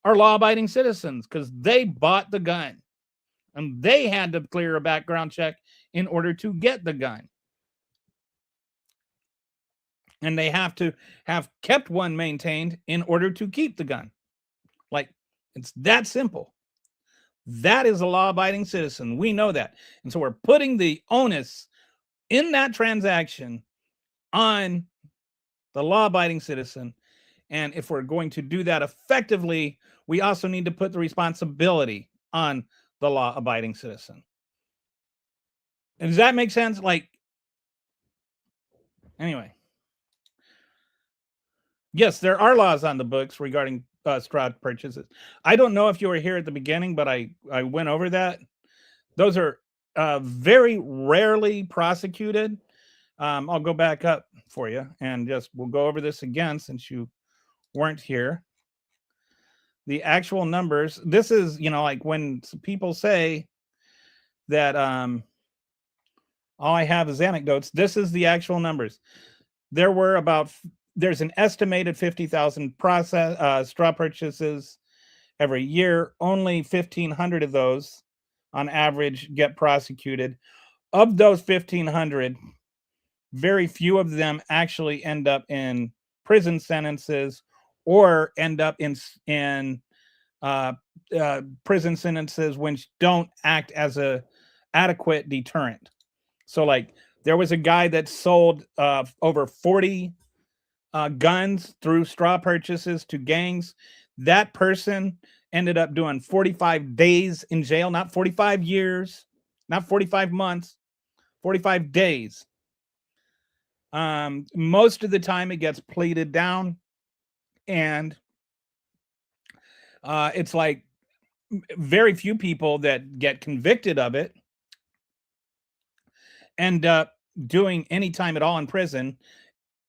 are law-abiding citizens because they bought the gun and they had to clear a background check in order to get the gun. And they have to have kept one maintained in order to keep the gun. Like, it's that simple. That is a law-abiding citizen. We know that. And so we're putting the onus in that transaction on the law-abiding citizen. And if we're going to do that effectively, we also need to put the responsibility on the law-abiding citizen. And does that make sense? Like, anyway. Yes, there are laws on the books regarding straw purchases. I don't know if you were here at the beginning, but I went over that. Those are very rarely prosecuted. I'll go back up for you and we'll go over this again since you weren't here. The actual numbers, this is, like when people say that all I have is anecdotes, this is the actual numbers. There's an estimated 50,000 straw purchases every year. Only 1,500 of those on average get prosecuted. Of those 1,500, very few of them actually end up in prison sentences or end up in prison sentences which don't act as a adequate deterrent. So like there was a guy that sold over 40 guns through straw purchases to gangs. That person ended up doing 45 days in jail, not 45 years, not 45 months, 45 days. Most of the time it gets pleaded down, and it's like very few people that get convicted of it end up doing any time at all in prison.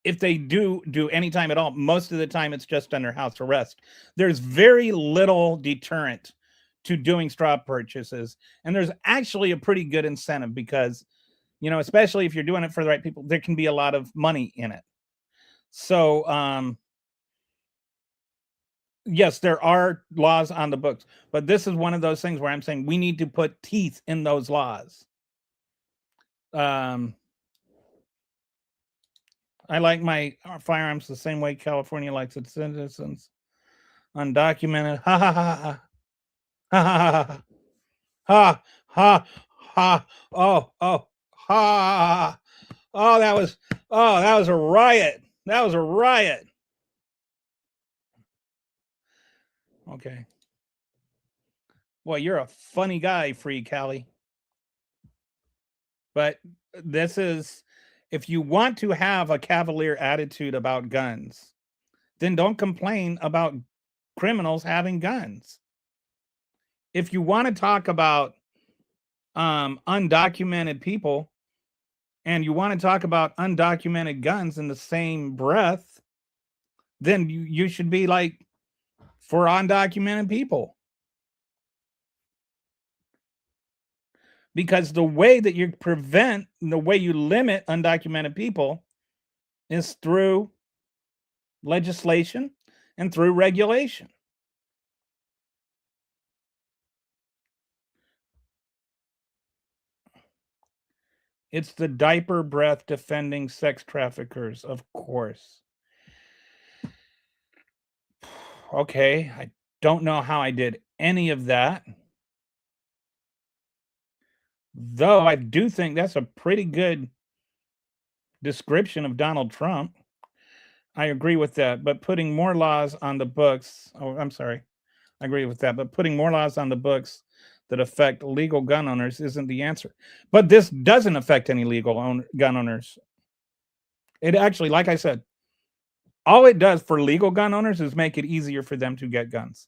If they do any time at all, most of the time it's just under house arrest. There's very little deterrent to doing straw purchases, and there's actually a pretty good incentive because, especially if you're doing it for the right people, there can be a lot of money in it. So, yes, there are laws on the books, but this is one of those things where I'm saying we need to put teeth in those laws. I like my firearms the same way California likes its citizens. Undocumented. Ha ha ha ha. Ha ha ha. Oh, ha. Oh, that was a riot. That was a riot. Okay. Well, you're a funny guy, Free Cali. But this is, if you want to have a cavalier attitude about guns, then don't complain about criminals having guns. If you want to talk about undocumented people and you want to talk about undocumented guns in the same breath, then you should be like for undocumented people. Because the way that you limit undocumented people is through legislation and through regulation. It's the diaper breath defending sex traffickers, of course. Okay, I don't know how I did any of that. Though I do think that's a pretty good description of Donald Trump. I agree with that, but putting more laws on the books, I agree with that, but putting more laws on the books that affect legal gun owners isn't the answer. But this doesn't affect any legal gun owners. It actually, like I said, all it does for legal gun owners is make it easier for them to get guns.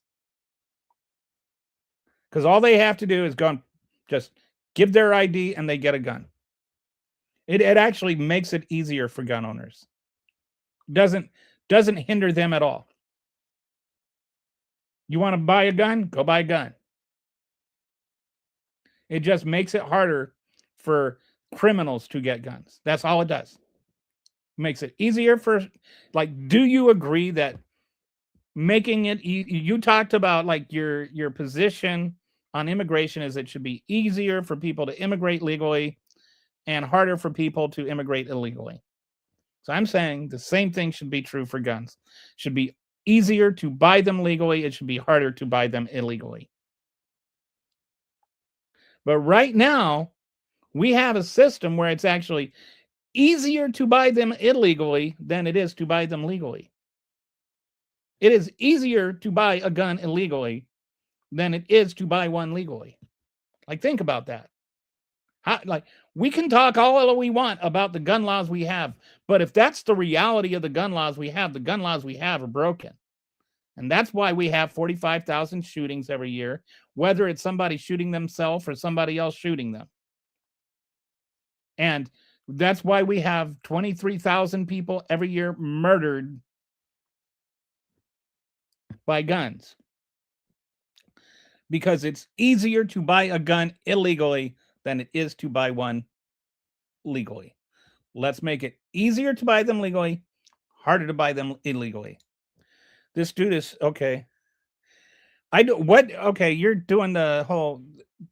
Because all they have to do is go and just give their ID and they get a gun. It actually makes it easier for gun owners. Doesn't hinder them at all. You want to buy a gun? Go buy a gun. It just makes it harder for criminals to get guns. That's all it does. It makes it easier for, like, do you agree that making it you talked about, like, your position on immigration is it should be easier for people to immigrate legally and harder for people to immigrate illegally. So I'm saying the same thing should be true for guns. It should be easier to buy them legally, it should be harder to buy them illegally. But right now, we have a system where it's actually easier to buy them illegally than it is to buy them legally. It is easier to buy a gun illegally than it is to buy one legally. Like, think about that. Like, we can talk all we want about the gun laws we have, but if that's the reality of the gun laws we have, the gun laws we have are broken. And that's why we have 45,000 shootings every year, whether it's somebody shooting themselves or somebody else shooting them. And that's why we have 23,000 people every year murdered by guns. Because it's easier to buy a gun illegally than it is to buy one legally. Let's make it easier to buy them legally, harder to buy them illegally. This dude is okay. Okay, you're doing the whole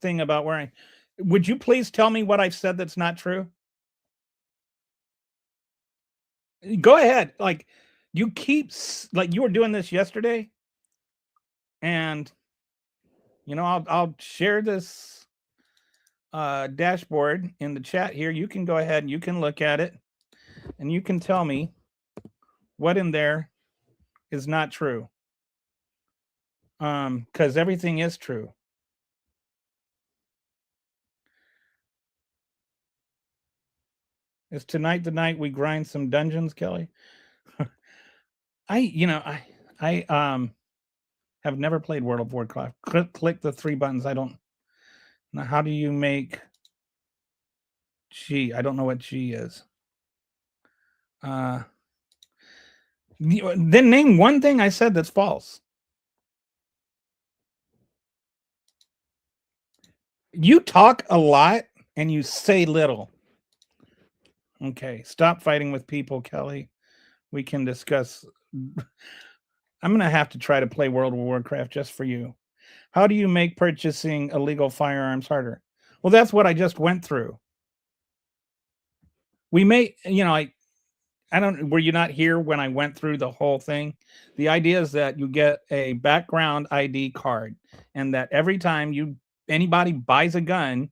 thing about wearing. Would you please tell me what I've said that's not true? Go ahead. Like, you keep, like, you were doing this yesterday, and I'll share this dashboard in the chat here. You can go ahead and you can look at it, and you can tell me what in there is not true. Because everything is true. Is tonight the night we grind some dungeons, Kelly? I have never played World of Warcraft. Click the three buttons. I don't know. How do you make G? I don't know what G is. Then name one thing I said that's false. You talk a lot and you say little. Okay, stop fighting with people, Kelly. We can discuss. I'm going to have to try to play World of Warcraft just for you. How do you make purchasing illegal firearms harder? Well, that's what I just went through. We may, I don't, were you not here when I went through the whole thing? The idea is that you get a background ID card, and that every time anybody buys a gun,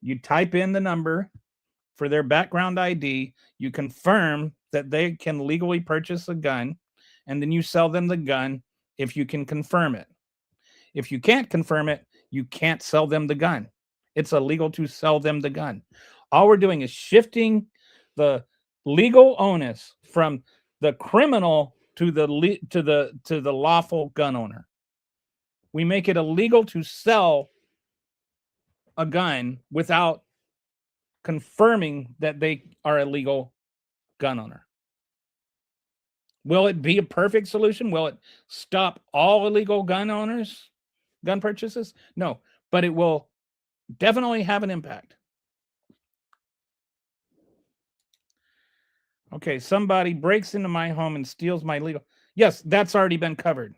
you type in the number for their background ID, you confirm that they can legally purchase a gun, and then you sell them the gun if you can confirm it. If you can't confirm it, you can't sell them the gun. It's illegal to sell them the gun. All we're doing is shifting the legal onus from the criminal to the lawful gun owner. We make it illegal to sell a gun without confirming that they are a legal gun owner. Will it be a perfect solution? Will it stop all illegal gun owners, gun purchases? No, but it will definitely have an impact. Okay, somebody breaks into my home and steals my legal. Yes, that's already been covered.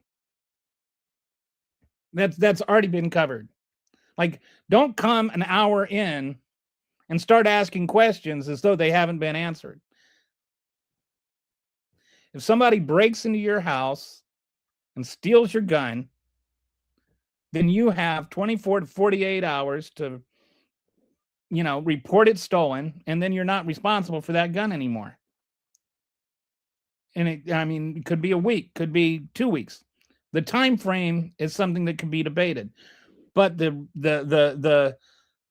That's already been covered. Like, don't come an hour in and start asking questions as though they haven't been answered. If somebody breaks into your house and steals your gun, then you have 24 to 48 hours to, report it stolen, and then you're not responsible for that gun anymore. And it could be a week, could be 2 weeks. The time frame is something that can be debated. But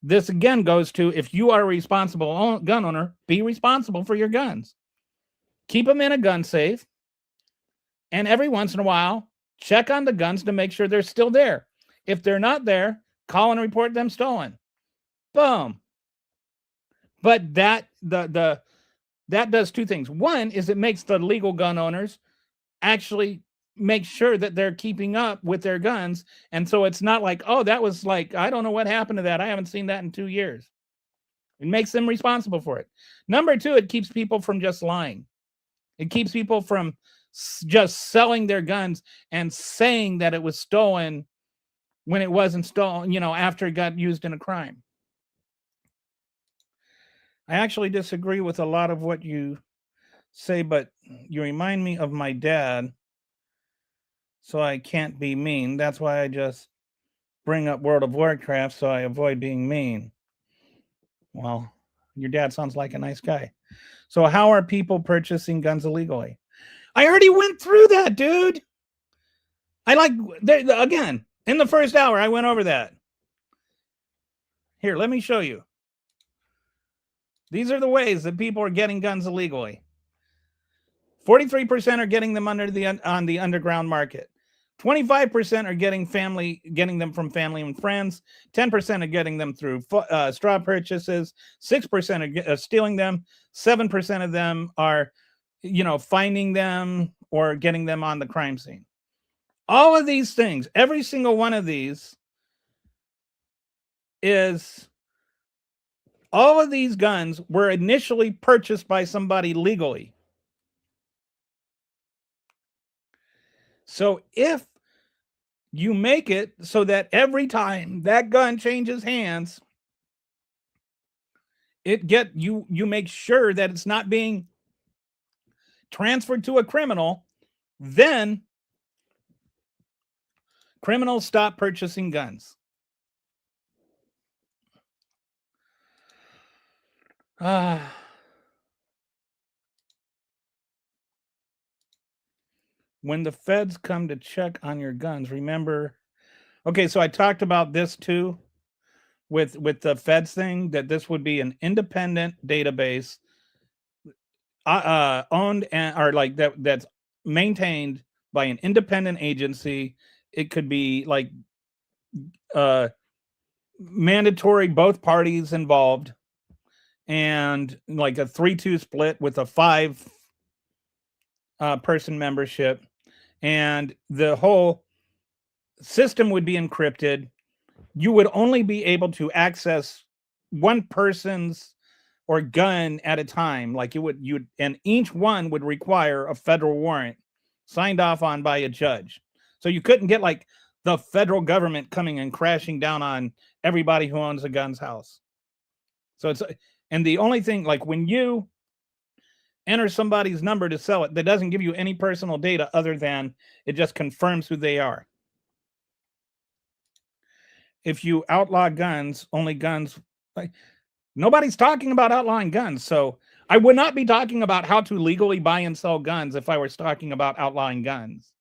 this again goes to, if you are a responsible gun owner, be responsible for your guns. Keep them in a gun safe. And every once in a while, check on the guns to make sure they're still there. If they're not there, call and report them stolen. Boom. But that does two things. One is it makes the legal gun owners actually make sure that they're keeping up with their guns. And so it's not like, oh, that was like, I don't know what happened to that. I haven't seen that in 2 years. It makes them responsible for it. Number two, it keeps people from just lying. It keeps people from just selling their guns and saying that it was stolen when it wasn't stolen, after it got used in a crime. I actually disagree with a lot of what you say, but you remind me of my dad, so I can't be mean. That's why I just bring up World of Warcraft, so I avoid being mean. Well, your dad sounds like a nice guy. So how are people purchasing guns illegally? I already went through that, dude. Again, in the first hour, I went over that. Here, let me show you. These are the ways that people are getting guns illegally. 43% are getting them on the underground market. 25% are getting them from family and friends. 10% are getting them through straw purchases. 6% are stealing them. 7% of them are, finding them or getting them on the crime scene. All of these things, every single one of these all of these guns were initially purchased by somebody legally. So if you make it so that every time that gun changes hands, you make sure that it's not being transferred to a criminal, then criminals stop purchasing guns. When the feds come to check on your guns, remember. Okay, so I talked about this too with the feds thing, that this would be an independent database owned or like that's maintained by an independent agency. It could be like mandatory, both parties involved, and like a 3-2 split with a 5 person membership, and the whole system would be encrypted. You would only be able to access one person's or gun at a time. Like and each one would require a federal warrant signed off on by a judge. So you couldn't get like the federal government coming and crashing down on everybody who owns a gun's house. So and the only thing, like when you enter somebody's number to sell it, that doesn't give you any personal data other than it just confirms who they are. If you outlaw guns, only guns, like, nobody's talking about outlawing guns. So I would not be talking about how to legally buy and sell guns if I was talking about outlawing guns.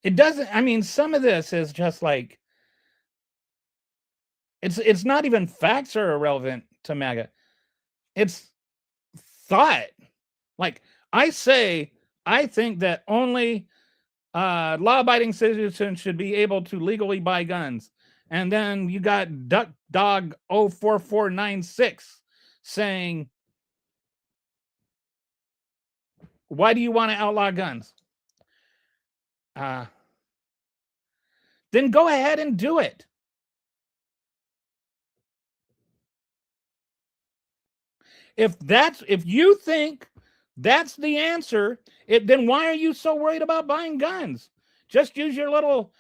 It doesn't, I mean, some of this is just like, it's not even facts are irrelevant to MAGA. It's thought. Like I think that only law-abiding citizens should be able to legally buy guns. And then you got Duck Dog 04496 saying, why do you want to outlaw guns? Then go ahead and do it. If you think that's the answer, then why are you so worried about buying guns? Just use your little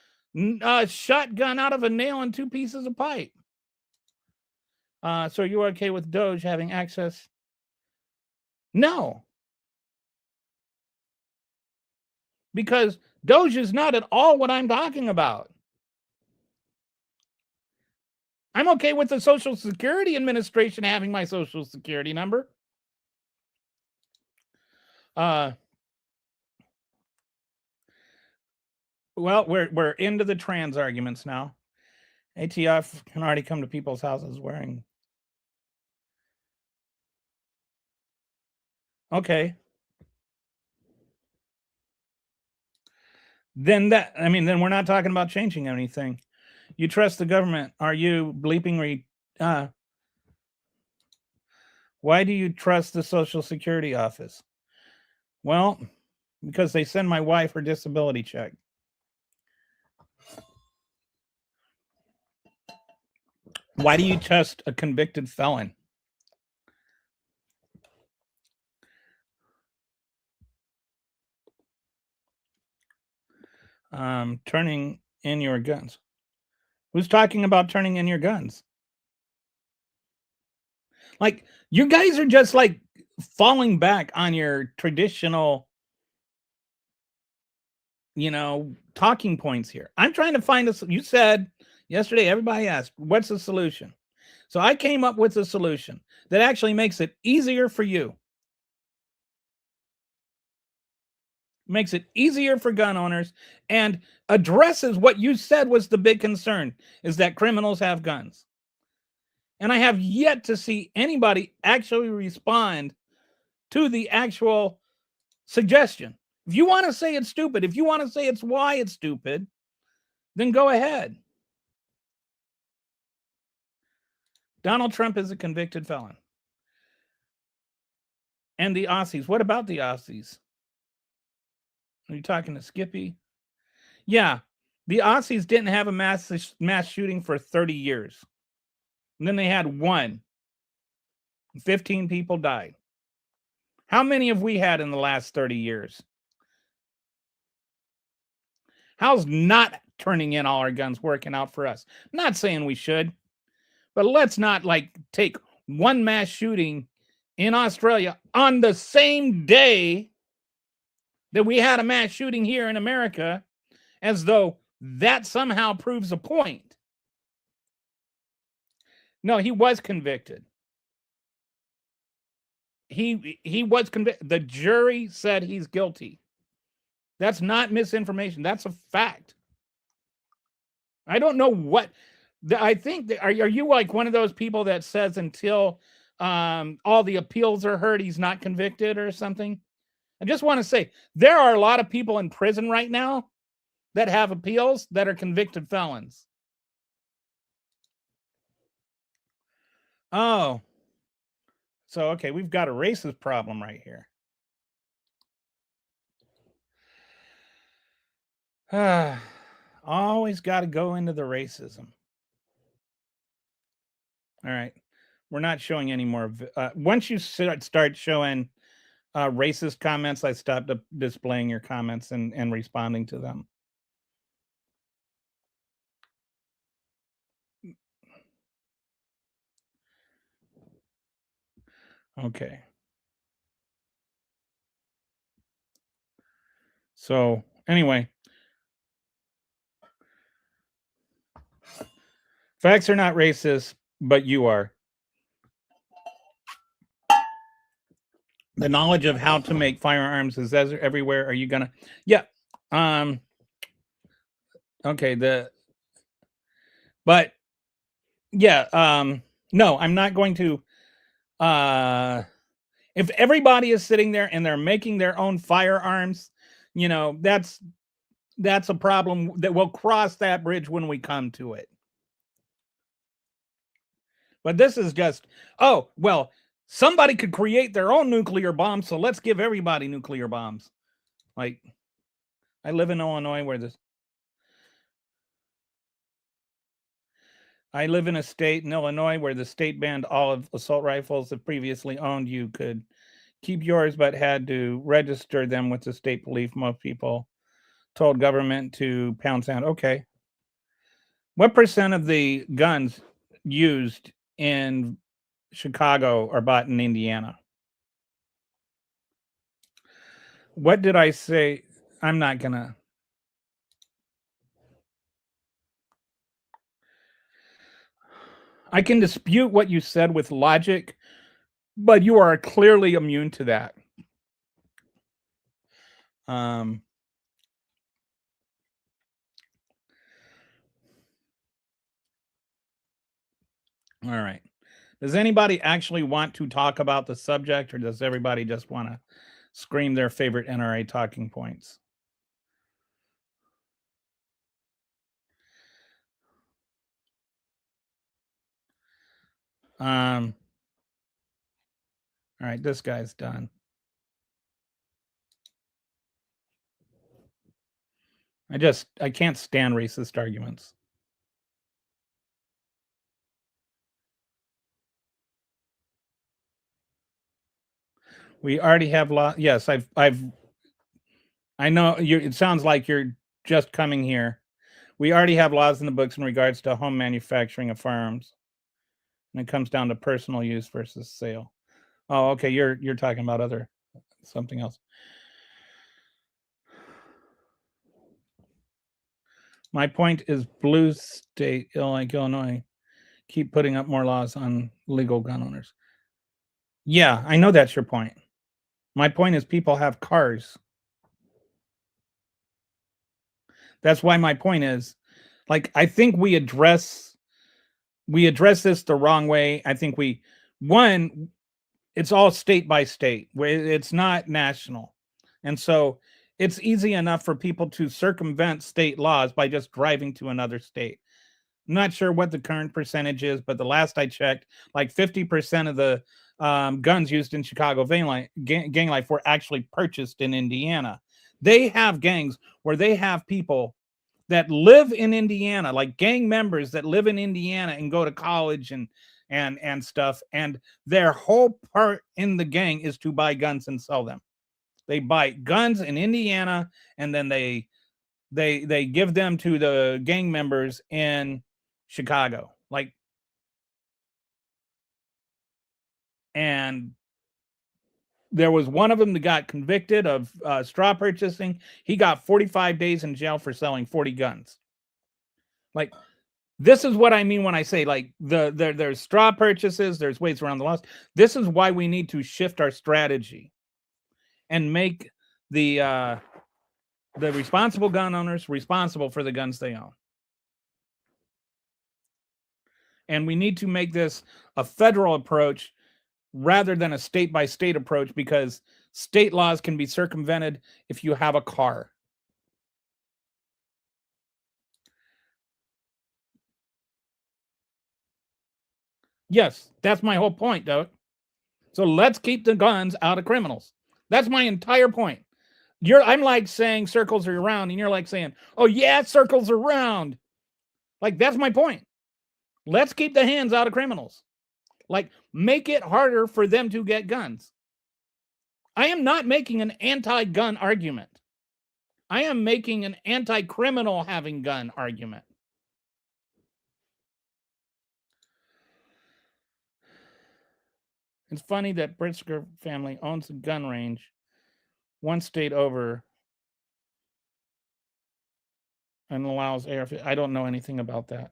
shotgun out of a nail and 2 pieces of pipe. So you're okay with Doge having access? No. Because Doge is not at all what I'm talking about. I'm okay with the Social Security Administration having my Social Security number. Well, we're into the trans arguments now. ATF can already come to people's houses wearing. Okay. Then we're not talking about changing anything. You trust the government. Are you bleeping Why do you trust the Social Security office? Well, because they send my wife her disability check. Why do you trust a convicted felon? Turning in your guns. Who's talking about turning in your guns? Like, you guys are just like falling back on your traditional, talking points here. I'm trying to find you said yesterday, everybody asked, what's the solution? So I came up with a solution that actually makes it easier for you. Makes it easier for gun owners and addresses what you said was the big concern, is that criminals have guns. And I have yet to see anybody actually respond to the actual suggestion. If you want to say it's stupid, if you want to say it's why it's stupid, then go ahead. Donald Trump is a convicted felon. And the Aussies. What about the Aussies? Are you talking to Skippy? Yeah. The Aussies didn't have a mass shooting for 30 years. And then they had one. 15 people died. How many have we had in the last 30 years? How's not turning in all our guns working out for us? I'm not saying we should, but let's not take one mass shooting in Australia on the same day that we had a mass shooting here in America as though that somehow proves a point. No, he was convicted. He was convicted. The jury said he's guilty. That's not misinformation. That's a fact. I don't know what I think. Are you like one of those people that says until all the appeals are heard, he's not convicted or something? I just want to say there are a lot of people in prison right now that have appeals that are convicted felons. Oh, so okay, we've got a racist problem right here. Always got to go into the racism. All right. We're not showing any more. Once you start showing racist comments, I stopped displaying your comments and responding to them. Okay. So anyway, facts are not racist, but you are. The knowledge of how to make firearms is everywhere. Are you gonna? Yeah. Okay. But yeah. No, I'm not going to. If everybody is sitting there and they're making their own firearms, that's a problem that we'll cross that bridge when we come to it. But this is just, oh, well, somebody could create their own nuclear bomb, so let's give everybody nuclear bombs. Like, I live in Illinois I live in a state in Illinois where the state banned all of assault rifles that previously owned. You could keep yours, but had to register them with the state police. Most people told government to pound sand. Okay. What percent of the guns used in Chicago are bought in Indiana? What did I say? I'm not gonna. I can dispute what you said with logic, but you are clearly immune to that. Um, all right. Does anybody actually want to talk about the subject, or does everybody just want to scream their favorite NRA talking points? Um, All right, this guy's done. I can't stand racist arguments. We already have law. Yes, I know you. It sounds like you're just coming here. We already have laws in the books in regards to home manufacturing of firearms, and it comes down to personal use versus sale. Oh, okay. You're talking about something else. My point is, blue state, like Illinois, keep putting up more laws on legal gun owners. Yeah, I know that's your point. My point is, people have cars. That's why my point is, like, I think we address this the wrong way. I think one, it's all state by state, where it's not national, and so it's easy enough for people to circumvent state laws by just driving to another state. I'm not sure what the current percentage is, but the last I checked, like 50% of the guns used in Chicago gang life were actually purchased in Indiana. They have gangs where they have people that live in Indiana, like gang members that live in Indiana and go to college and stuff, and their whole part in the gang is to buy guns and sell them. They buy guns in Indiana, and then they give them to the gang members in Chicago. Like, and there was one of them that got convicted of straw purchasing. He got 45 days in jail for selling 40 guns. Like, this is what I mean when I say, like, there's straw purchases, there's ways around the laws. This is why we need to shift our strategy and make the responsible gun owners responsible for the guns they own. And we need to make this a federal approach rather than a state by state approach, because state laws can be circumvented if you have a car. Yes, that's my whole point, Doug. So let's keep the guns out of criminals. That's my entire point. I'm like saying circles are round, and you're like saying, oh yeah, circles are round. Like, that's my point. Let's keep the hands out of criminals. Like, make it harder for them to get guns. I am not making an anti-gun argument. I am making an anti-criminal having gun argument. It's funny that Pritzker family owns a gun range one state over and allows AR. I don't know anything about that.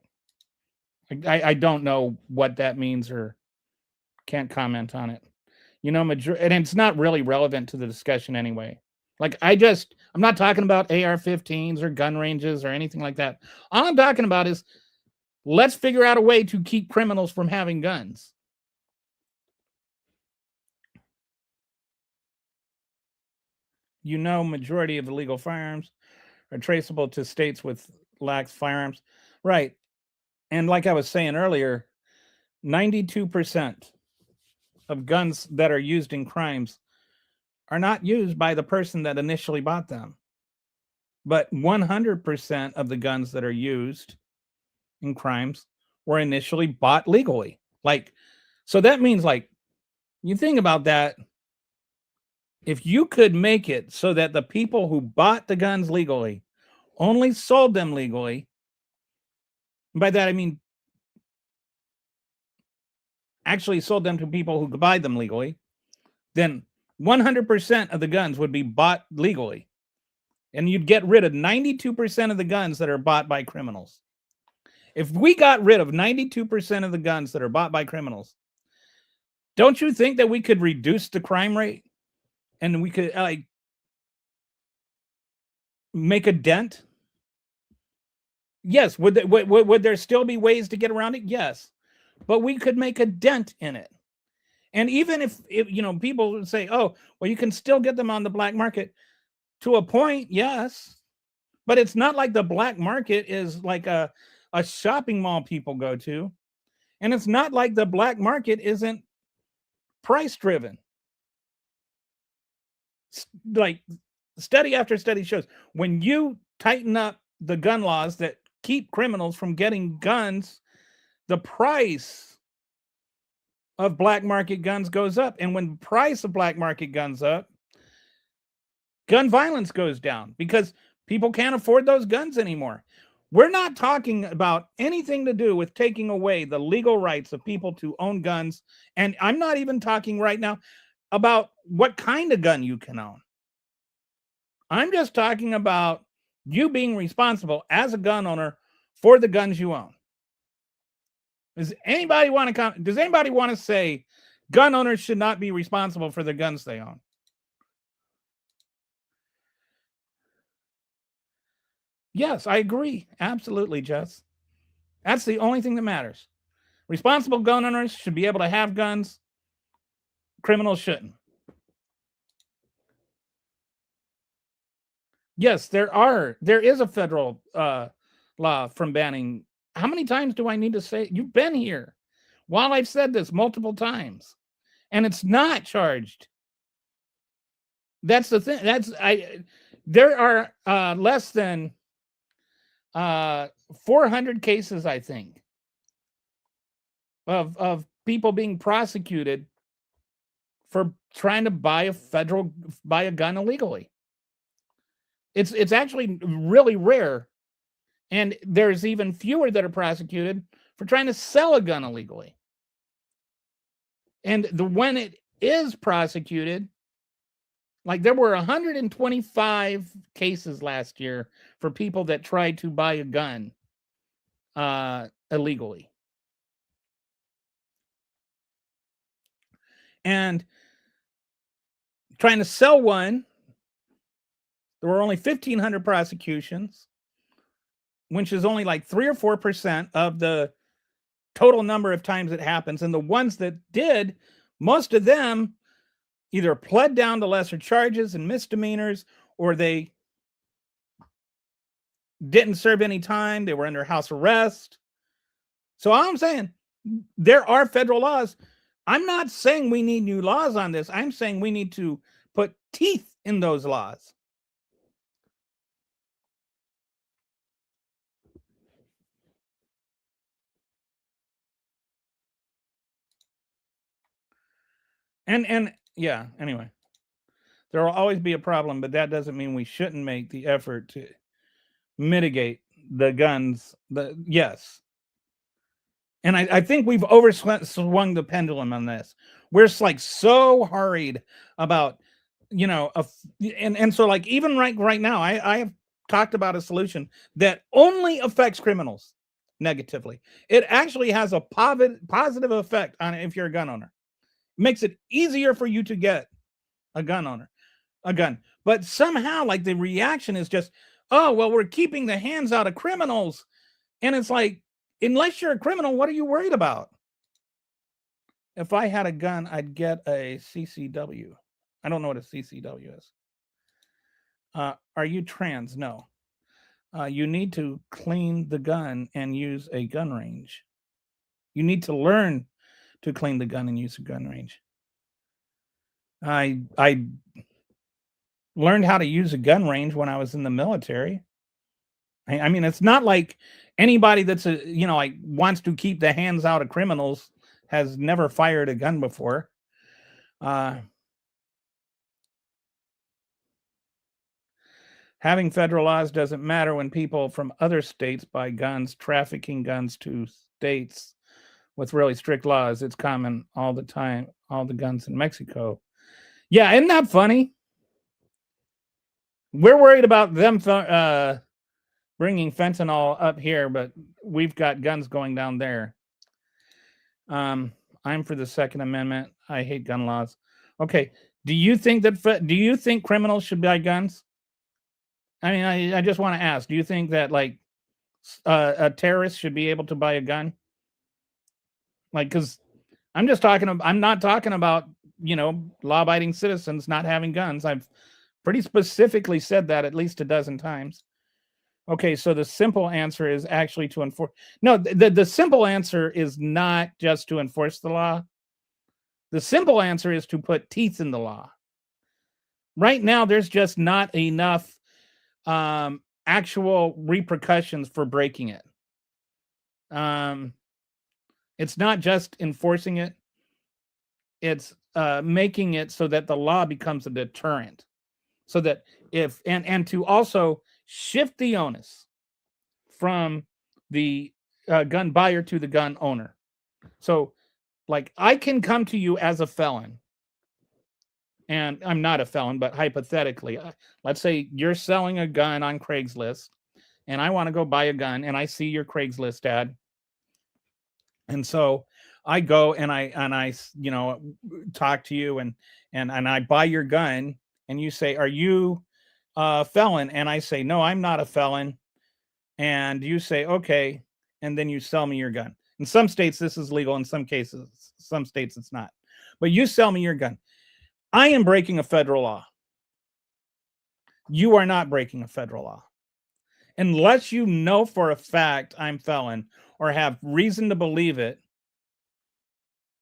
I don't know what that means, or can't comment on it. You know, and it's not really relevant to the discussion anyway. Like, I'm not talking about AR-15s or gun ranges or anything like that. All I'm talking about is, let's figure out a way to keep criminals from having guns. You know, majority of illegal firearms are traceable to states with lax firearms. Right. And like I was saying earlier, 92% of guns that are used in crimes are not used by the person that initially bought them. But 100% of the guns that are used in crimes were initially bought legally. Like, so that means, like, you think about that. If you could make it so that the people who bought the guns legally only sold them legally, by that I mean actually sold them to people who could buy them legally, then 100% of the guns would be bought legally. And you'd get rid of 92% of the guns that are bought by criminals. If we got rid of 92% of the guns that are bought by criminals, don't you think that we could reduce the crime rate? And we could, like, make a dent? Yes. Would there still be ways to get around it? Yes. But we could make a dent in it. And even if you know, people would say, oh, well, you can still get them on the black market. To a point, yes. But it's not like the black market is like a shopping mall people go to. And it's not like the black market isn't price driven. Like study after study shows, when you tighten up the gun laws that keep criminals from getting guns, the price of black market guns goes up. And when the price of black market guns up, gun violence goes down because people can't afford those guns anymore. We're not talking about anything to do with taking away the legal rights of people to own guns. And I'm not even talking right now about what kind of gun you can own. I'm just talking about you being responsible as a gun owner for the guns you own. Does anybody want to say gun owners should not be responsible for the guns they own? Yes, I agree. Absolutely, Jess. That's the only thing that matters. Responsible gun owners should be able to have guns. Criminals shouldn't. Yes, there is a federal law from banning. How many times do I need to say? You've been here while I've said this multiple times, and it's not charged. That's the thing. There are less than 400 cases, I think, of people being prosecuted for trying to buy a gun illegally. It's actually really rare, and there's even fewer that are prosecuted for trying to sell a gun illegally. And when it is prosecuted, like there were 125 cases last year for people that tried to buy a gun illegally. And trying to sell one, there were only 1,500 prosecutions, which is only like 3 or 4% of the total number of times it happens. And the ones that did, most of them either pled down to lesser charges and misdemeanors, or they didn't serve any time. They were under house arrest. So all I'm saying, there are federal laws. I'm not saying we need new laws on this. I'm saying we need to put teeth in those laws. And yeah, anyway, there will always be a problem, but that doesn't mean we shouldn't make the effort to mitigate the guns. Yes. And I think we've overswung the pendulum on this. We're like so hurried about, and so like even right now, I have talked about a solution that only affects criminals negatively. It actually has a positive effect on it if you're a gun owner. It makes it easier for you to get a gun. But somehow, like the reaction is just, oh, well, we're keeping the hands out of criminals. And it's like, unless you're a criminal, what are you worried about? If I had a gun, I'd get a CCW. I don't know what a CCW is. Are you trans? No. You need to clean the gun and use a gun range. You need to learn to clean the gun and use a gun range. I learned how to use a gun range when I was in the military. I mean, it's not like anybody that's like wants to keep the hands out of criminals has never fired a gun before. Having federal laws doesn't matter when people from other states buy guns, trafficking guns to states with really strict laws. It's common all the time. All the guns in Mexico. Yeah, isn't that funny? We're worried about them bringing fentanyl up here, but we've got guns going down there. I'm for the Second Amendment. I hate gun laws. Okay, do you think criminals should buy guns? I mean, I just want to ask. Do you think that like a terrorist should be able to buy a gun? Like, because I'm not talking about law-abiding citizens not having guns. I've pretty specifically said that at least a dozen times. Okay, so the simple answer is actually to enforce. No, the simple answer is not just to enforce the law. The simple answer is to put teeth in the law. right now there's just not enough actual repercussions for breaking it. It's not just enforcing it, it's making it so that the law becomes a deterrent, so that if and to also shift the onus from the gun buyer to the gun owner. So like I can come to you as a felon, and I'm not a felon, but hypothetically, let's say you're selling a gun on Craigslist and I want to go buy a gun and I see your Craigslist ad. And so I go and I talk to you and I buy your gun, and you say, "Are you a felon?" And I say, "No, I'm not a felon." And you say, "Okay." And then you sell me your gun. In some states this is legal, in some cases, some states it's not. But you sell me your gun. I am breaking a federal law. You are not breaking a federal law. Unless you know for a fact I'm felon or have reason to believe it.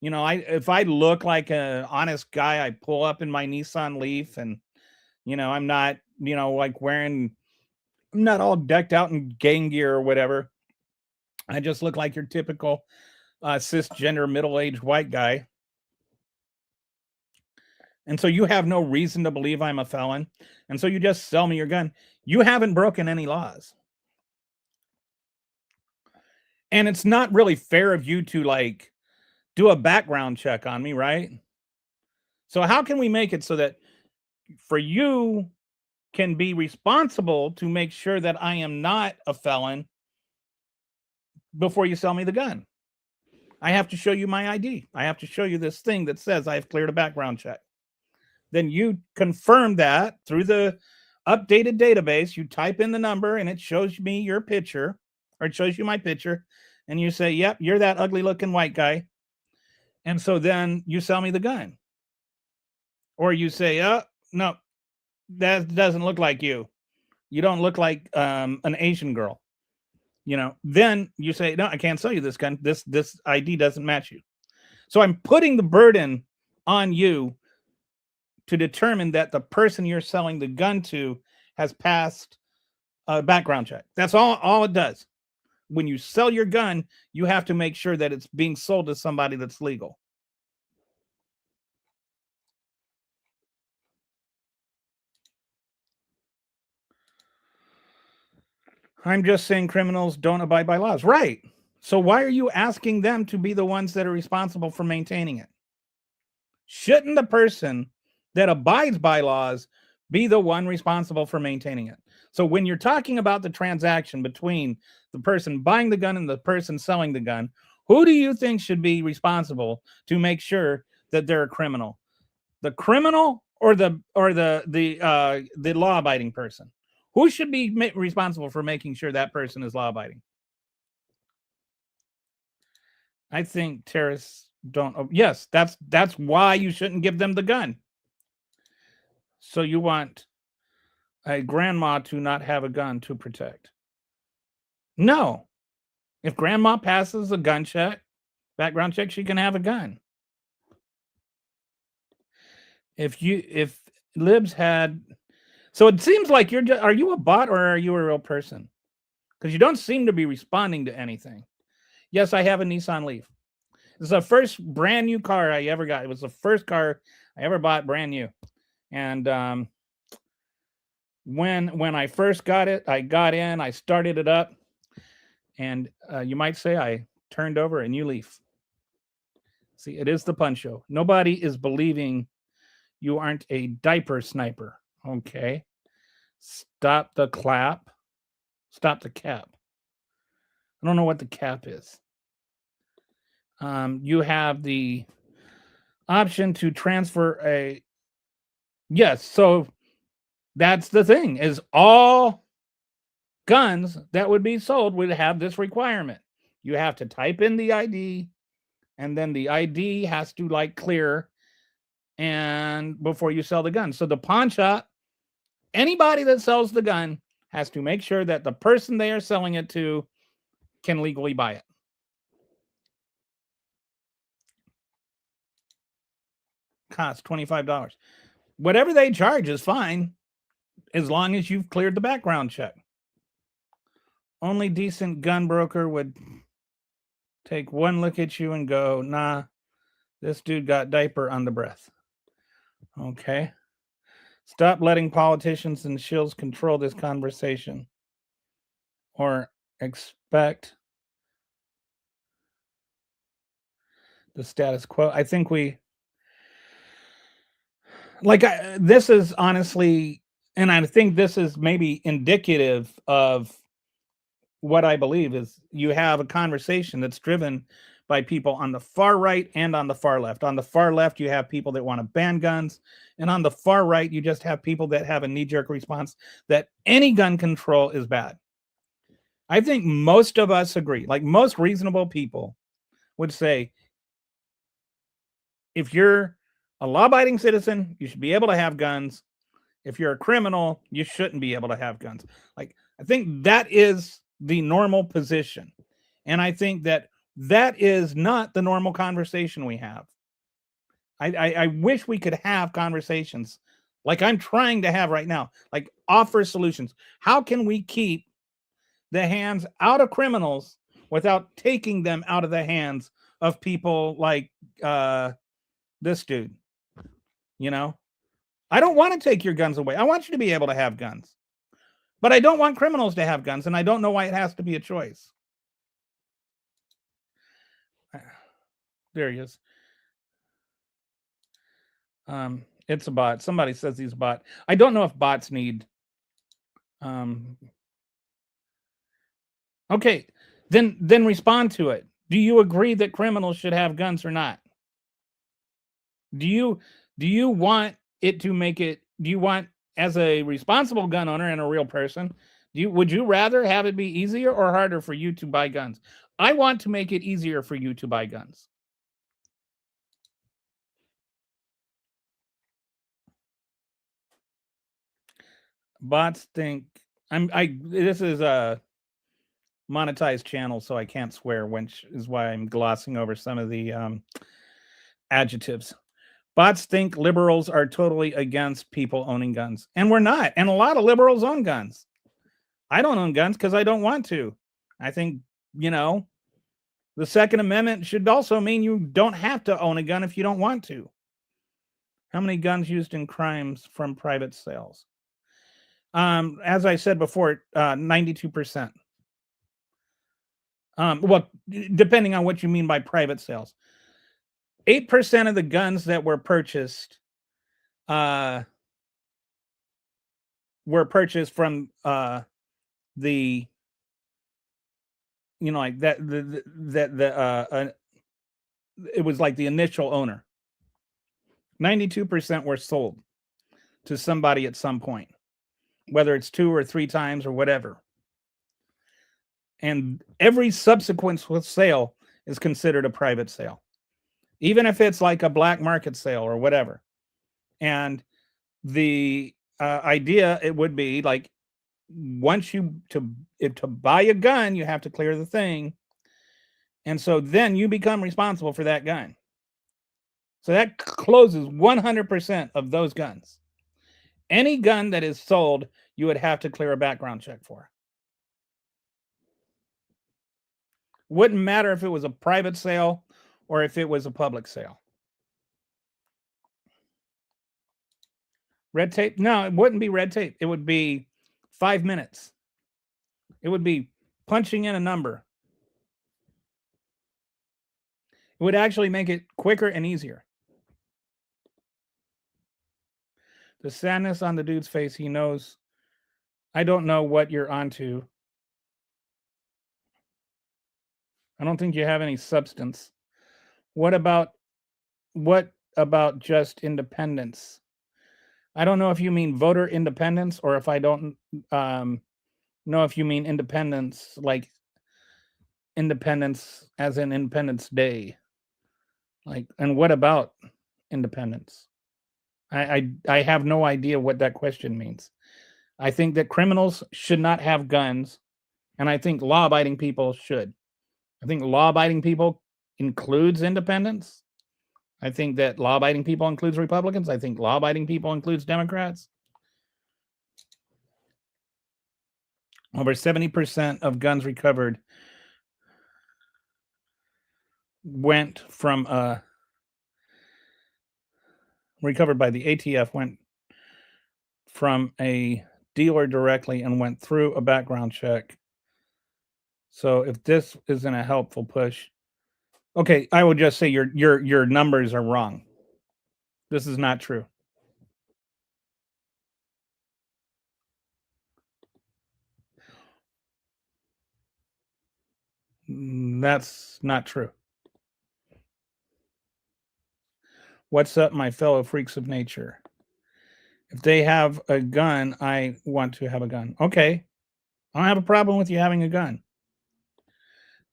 If I look like an honest guy, I pull up in my Nissan Leaf, and I'm not, like I'm not all decked out in gang gear or whatever. I just look like your typical cisgender middle-aged white guy. And so you have no reason to believe I'm a felon. And so you just sell me your gun. You haven't broken any laws. And it's not really fair of you to like do a background check on me, right? So how can we make it so that for you can be responsible to make sure that I am not a felon before you sell me the gun? I have to show you my ID. I have to show you this thing that says I've cleared a background check. Then you confirm that through the updated database. You type in the number and it shows me your picture, or it shows you my picture, and you say, "Yep, you're that ugly looking white guy." And so then you sell me the gun. Or you say, "Oh, no, that doesn't look like you. You don't look like an Asian girl." Then you say, "No, I can't sell you this gun. This ID doesn't match you." So I'm putting the burden on you to determine that the person you're selling the gun to has passed a background check. That's all it does. When you sell your gun, you have to make sure that it's being sold to somebody that's legal. I'm just saying criminals don't abide by laws. Right. So why are you asking them to be the ones that are responsible for maintaining it? Shouldn't the person that abides by laws be the one responsible for maintaining it? So when you're talking about the transaction between the person buying the gun and the person selling the gun, who do you think should be responsible to make sure that they're a criminal? The criminal or the law abiding person? Who should be responsible for making sure that person is law abiding? I think terrorists don't. Yes, that's why you shouldn't give them the gun. So you want a grandma to not have a gun to protect? No. If grandma passes a gun check, background check, she can have a gun. If libs had, so it seems like are you a bot or are you a real person? Because you don't seem to be responding to anything. Yes, I have a Nissan Leaf. It's the first brand new car I ever got. It was the first car I ever bought brand new. And when I first got it, I got in, I started it up, and you might say I turned over a new leaf. See, it is the Punch Show. Nobody is believing you aren't a diaper sniper. Okay. Stop the clap. Stop the cap. I don't know what the cap is. You have the option to transfer a. Yes, so that's the thing, is all guns that would be sold would have this requirement. You have to type in the ID, and then the ID has to like clear and before you sell the gun. So the pawn shop, anybody that sells the gun has to make sure that the person they are selling it to can legally buy it. Costs $25. Whatever they charge is fine as long as you've cleared the background check. Only decent gun broker would take one look at you and go, nah, this dude got diaper on the breath. Okay. Stop letting politicians and shills control this conversation or expect the status quo. I think this is honestly, and I think this is maybe indicative of what I believe is you have a conversation that's driven by people on the far right and on the far left. On the far left, you have people that want to ban guns. And on the far right, you just have people that have a knee-jerk response that any gun control is bad. I think most of us agree, like most reasonable people would say, if you're a law-abiding citizen, you should be able to have guns. If you're a criminal, you shouldn't be able to have guns. Like, I think that is the normal position. And I think that is not the normal conversation we have. I wish we could have conversations like I'm trying to have right now, like offer solutions. How can we keep the hands out of criminals without taking them out of the hands of people like this dude? You know, I don't want to take your guns away. I want you to be able to have guns, but I don't want criminals to have guns, and I don't know why it has to be a choice. There he is. It's a bot. Somebody says he's a bot. I don't know if bots need. Okay, then respond to it. Do you agree that criminals should have guns or not? Do you want it to make it? Do you want, as a responsible gun owner and a real person, would you rather have it be easier or harder for you to buy guns? I want to make it easier for you to buy guns. Bots think this is a monetized channel, so I can't swear, which is why I'm glossing over some of the adjectives. Bots think liberals are totally against people owning guns, and we're not. And a lot of liberals own guns. I don't own guns because I don't want to. I think, the Second Amendment should also mean you don't have to own a gun if you don't want to. How many guns used in crimes from private sales? As I said before, 92%. Well, depending on what you mean by private sales. 8% of the guns that were purchased from the, like that, it was like the initial owner. 92% were sold to somebody at some point, whether it's 2 or 3 times or whatever. And every subsequent sale is considered a private sale, even if it's like a black market sale or whatever. And the idea, it would be like, once to buy a gun, you have to clear the thing. And so then you become responsible for that gun. So that closes 100% of those guns. Any gun that is sold, you would have to clear a background check for. Wouldn't matter if it was a private sale or if it was a public sale. Red tape? No, it wouldn't be red tape. It would be 5 minutes. It would be punching in a number. It would actually make it quicker and easier. The sadness on the dude's face, he knows. I don't know what you're onto. I don't think you have any substance. What about just independence? I don't know if you mean voter independence or if I don't know if you mean independence like independence as in Independence Day. Like, and what about independence? I have no idea what that question means. I think that criminals should not have guns, and I think law-abiding people should. I think law-abiding people includes independence. I think that law-abiding people includes Republicans. I think law-abiding people includes Democrats. Over 70% of guns recovered went from recovered by the ATF went from a dealer directly and went through a background check. So if this isn't a helpful push, okay, I would just say your numbers are wrong. This is not true. That's not true. What's up, my fellow freaks of nature? If they have a gun, I want to have a gun. Okay. I don't have a problem with you having a gun.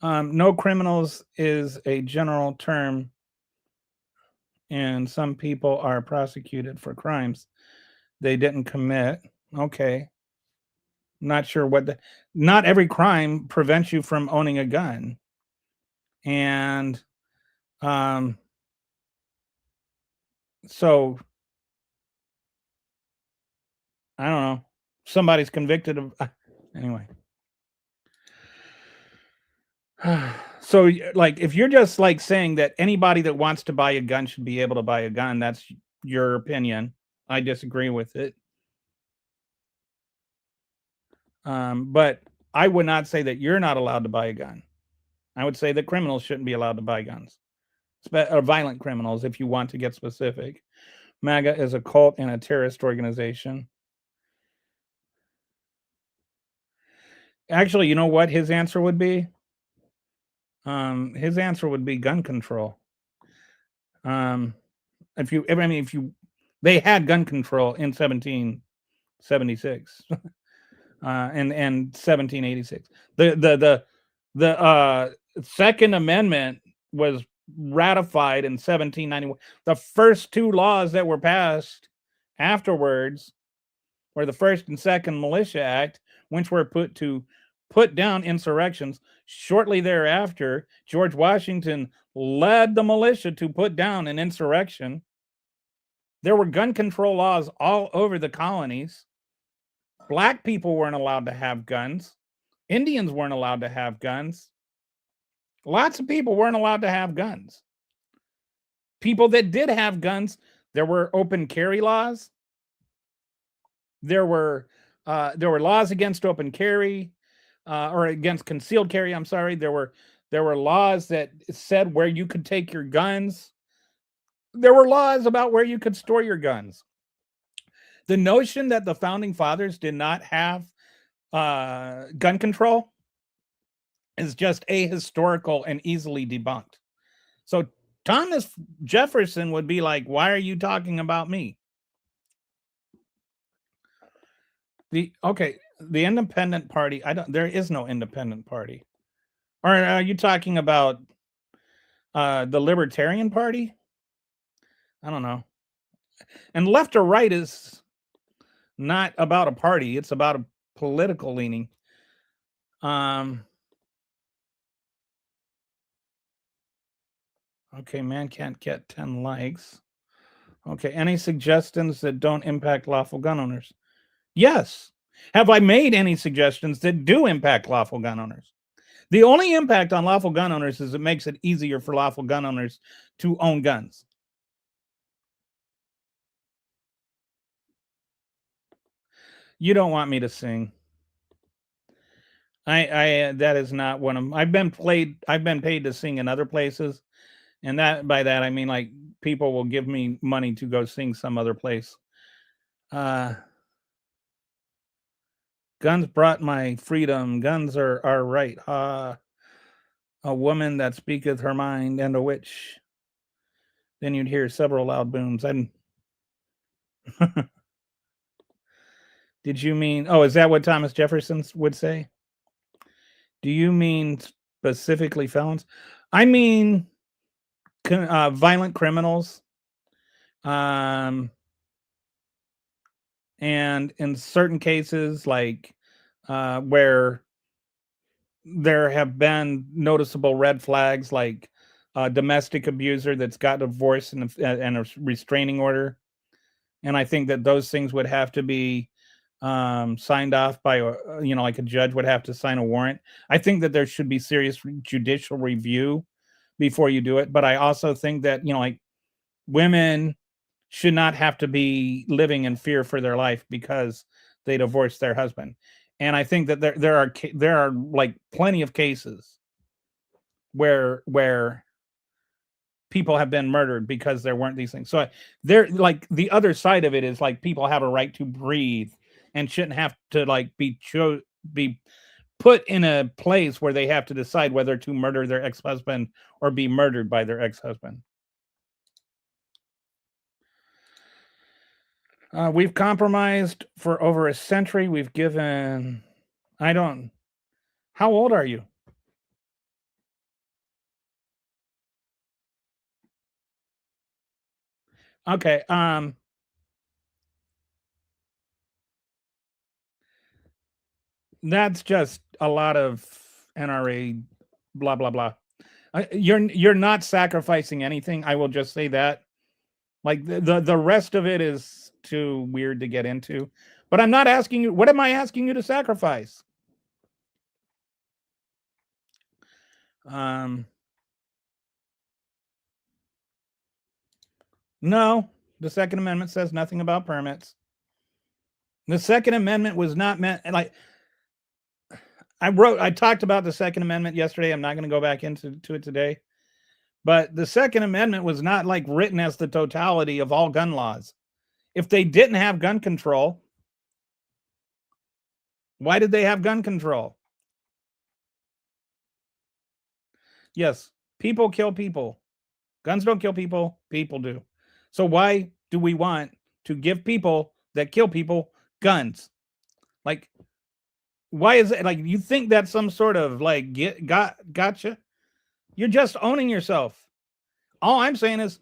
No criminals is a general term, and some people are prosecuted for crimes they didn't commit. Okay. Not sure what not every crime prevents you from owning a gun. And so I don't know. Somebody's convicted of anyway. So like if you're just like saying that anybody that wants to buy a gun should be able to buy a gun, that's your opinion. I disagree with it. But I would not say that you're not allowed to buy a gun. I would say that criminals shouldn't be allowed to buy guns, or violent criminals, if you want to get specific. MAGA is a cult and a terrorist organization. Actually, you know what his answer would be? His answer would be gun control. If they had gun control in 1776 and 1786. The Second Amendment was ratified in 1791. The first two laws that were passed afterwards were the First and Second Militia Act, which were put down insurrections. Shortly thereafter, George Washington led the militia to put down an insurrection. There were gun control laws all over the colonies. Black people weren't allowed to have guns. Indians weren't allowed to have guns. Lots of people weren't allowed to have guns. People that did have guns, there were open carry laws. There were laws against open carry, or against concealed carry. I'm sorry. There were laws that said where you could take your guns. There were laws about where you could store your guns. The notion that the founding fathers did not have gun control is just ahistorical and easily debunked. So Thomas Jefferson would be like, "Why are you talking about me?" The independent party. There is no independent party. Or are you talking about the Libertarian Party? I don't know. And left or right is not about a party. It's about a political leaning. Okay, man can't get 10 likes. Okay, any suggestions that don't impact lawful gun owners? Yes. Have I made any suggestions that do impact lawful gun owners? The only impact on lawful gun owners is it makes it easier for lawful gun owners to own guns. You don't want me to sing. I that is not one of I've been paid to sing in other places, and by that I mean like people will give me money to go sing some other place. Guns brought my freedom. Guns are right. A woman that speaketh her mind and a witch. Then you'd hear several loud booms. Did you mean? Oh, is that what Thomas Jefferson would say? Do you mean specifically felons? I mean violent criminals. And in certain cases, like where there have been noticeable red flags, like a domestic abuser that's got divorce and a restraining order. And I think that those things would have to be signed off by, like a judge would have to sign a warrant. I think that there should be serious judicial review before you do it. But I also think that, like, women should not have to be living in fear for their life because they divorced their husband. And I think that there are like plenty of cases where people have been murdered because there weren't these things. So they're like, the other side of it is like, people have a right to breathe and shouldn't have to like be put in a place where they have to decide whether to murder their ex-husband or be murdered by their ex-husband. We've compromised for over a century. We've given, how old are you? Okay. That's just a lot of NRA blah blah blah. You're not sacrificing anything. I will just say that. Like the rest of it is too weird to get into. But I'm not asking you. What am I asking you to sacrifice? No, the Second Amendment says nothing about permits. The Second Amendment was not meant like I talked about the Second Amendment yesterday. I'm not going to go back into it today. But the Second Amendment was not like written as the totality of all gun laws. If they didn't have gun control, why did they have gun control? Yes, people kill people. Guns don't kill people, people do. So why do we want to give people that kill people guns? Like, why is it like you think that's some sort of like gotcha? You're just owning yourself. All I'm saying is,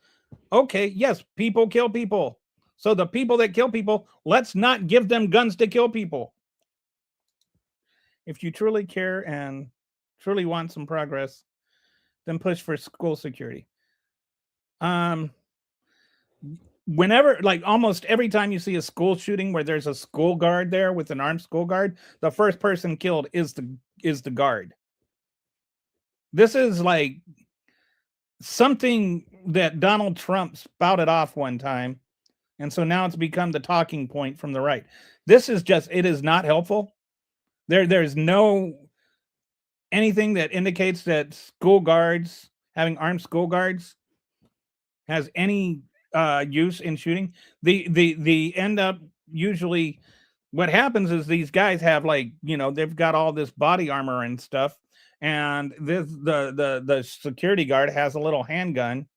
okay, yes, people kill people. So the people that kill people, let's not give them guns to kill people. If you truly care and truly want some progress, then push for school security. Whenever, like almost every time you see a school shooting where there's a school guard there with an armed school guard, the first person killed is the guard. This is like something that Donald Trump spouted off one time. And so now it's become the talking point from the right. This is just, it is not helpful. There's no anything that indicates that school guards, having armed school guards, has any use in shooting. The end up usually, what happens is these guys have like, they've got all this body armor and stuff, and the security guard has a little handgun,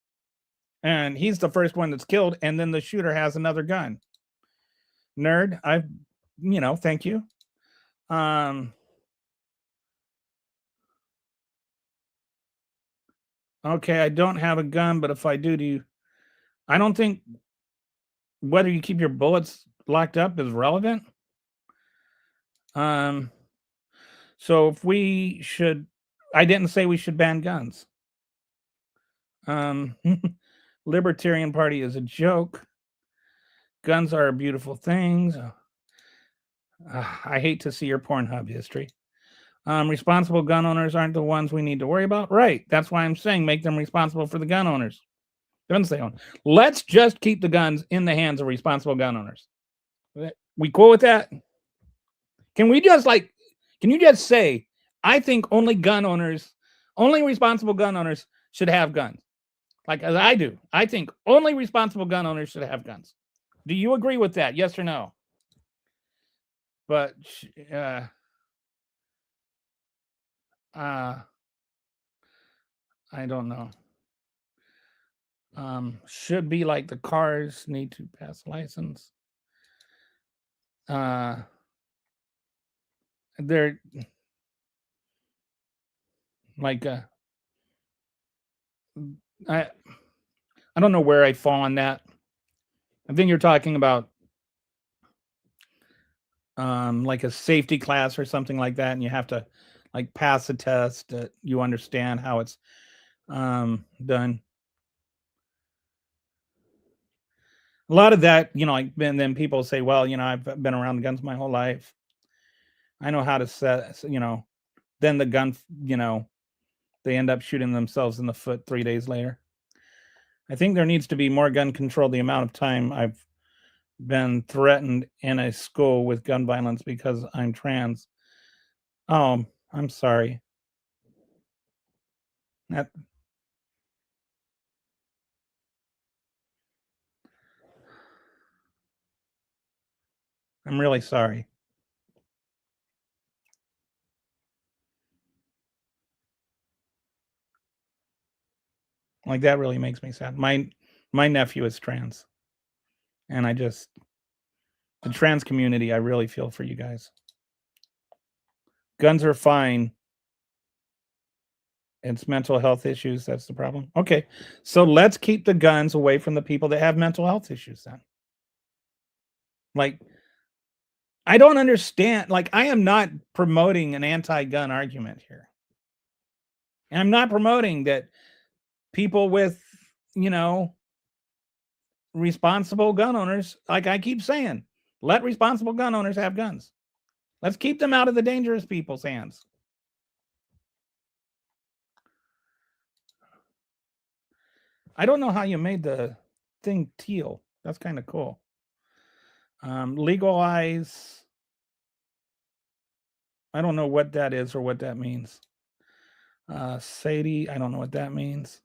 and he's the first one that's killed, and then the shooter has another gun. Nerd, thank you. Okay, I don't have a gun, but if I do I don't think whether you keep your bullets locked up is relevant. So if we should, I didn't say we should ban guns. Libertarian Party is a joke. Guns are beautiful things. I hate to see your Pornhub history. Responsible gun owners aren't the ones we need to worry about. Right. That's why I'm saying make them responsible for the gun owners. Guns they own. Let's just keep the guns in the hands of responsible gun owners. We cool with that? Can you just say, I think only responsible gun owners should have guns? Like as I do. I think only responsible gun owners should have guns. Do you agree with that? Yes or no? But I don't know. Should be like the cars need to pass a license. They're like I don't know where I fall on that. I think you're talking about like a safety class or something like that, and you have to like pass a test that you understand how it's done. A lot of that, like, and then people say, well, I've been around guns my whole life. I know how to set, then the gun, they end up shooting themselves in the foot 3 days later. I think there needs to be more gun control. The amount of time I've been threatened in a school with gun violence because I'm trans. Oh, I'm sorry. That, I'm really sorry. Like, that really makes me sad. My nephew is trans, and the trans community, I really feel for you guys. Guns are fine. It's mental health issues that's the problem. Okay, so let's keep the guns away from the people that have mental health issues then. Like, I don't understand. Like, I am not promoting an anti-gun argument here. And I'm not promoting that people with, you know, responsible gun owners, like I keep saying, let responsible gun owners have guns. Let's keep them out of the dangerous people's hands. I don't know how you made the thing teal. That's kind of cool. Legalize. I don't know what that is or what that means. Sadie, I don't know what that means.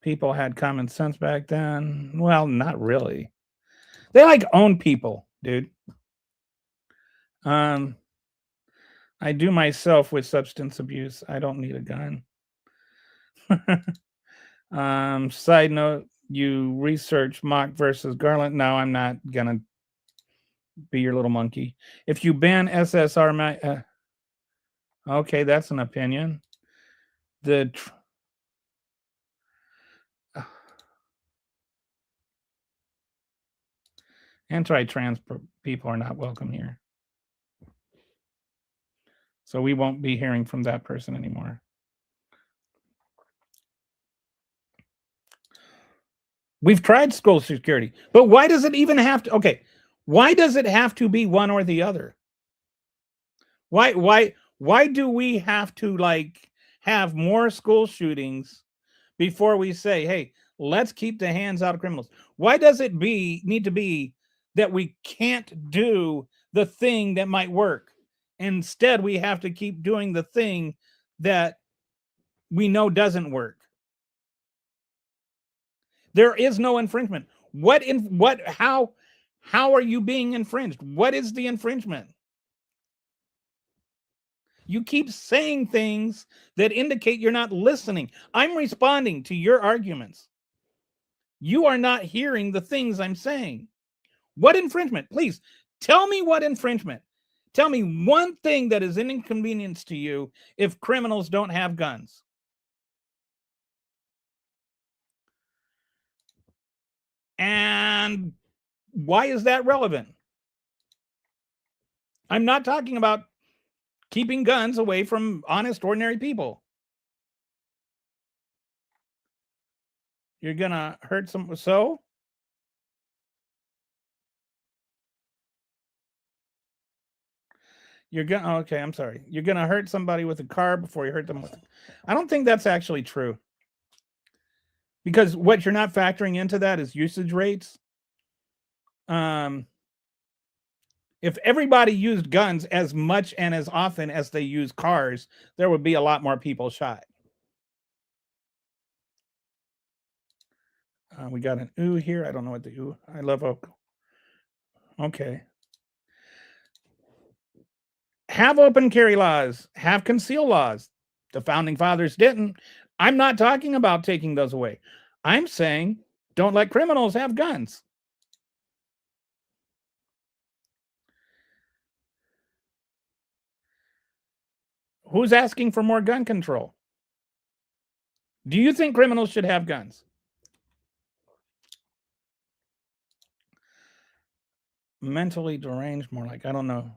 People had common sense back then. Well, not really. They like own people, dude. I do myself with substance abuse. I don't need a gun. Side note, you research Mock versus Garland. No, I'm not gonna be your little monkey. If you ban SSR, okay, that's an opinion. The anti-trans people are not welcome here. So we won't be hearing from that person anymore. We've tried school security, but why does it even have to? Okay, why does it have to be one or the other? Why do we have to like have more school shootings before we say, hey, let's keep the hands out of criminals? Why does it need to be that we can't do the thing that might work? Instead, we have to keep doing the thing that we know doesn't work. There is no infringement. How are you being infringed? What is the infringement? You keep saying things that indicate you're not listening. I'm responding to your arguments. You are not hearing the things I'm saying. What infringement? Please tell me what infringement. Tell me one thing that is an inconvenience to you if criminals don't have guns. And why is that relevant? I'm not talking about keeping guns away from honest, ordinary people. You're gonna hurt some. So you're gonna. Okay, I'm sorry. You're gonna hurt somebody with a car before you hurt them with. I don't think that's actually true. Because what you're not factoring into that is usage rates. If everybody used guns as much and as often as they use cars, there would be a lot more people shot. We got an ooh here. I don't know what the ooh. I love oak. Okay. Have open carry laws, have conceal laws. The founding fathers didn't. I'm not talking about taking those away. I'm saying don't let criminals have guns. Who's asking for more gun control? Do you think criminals should have guns? Mentally deranged, more like, I don't know.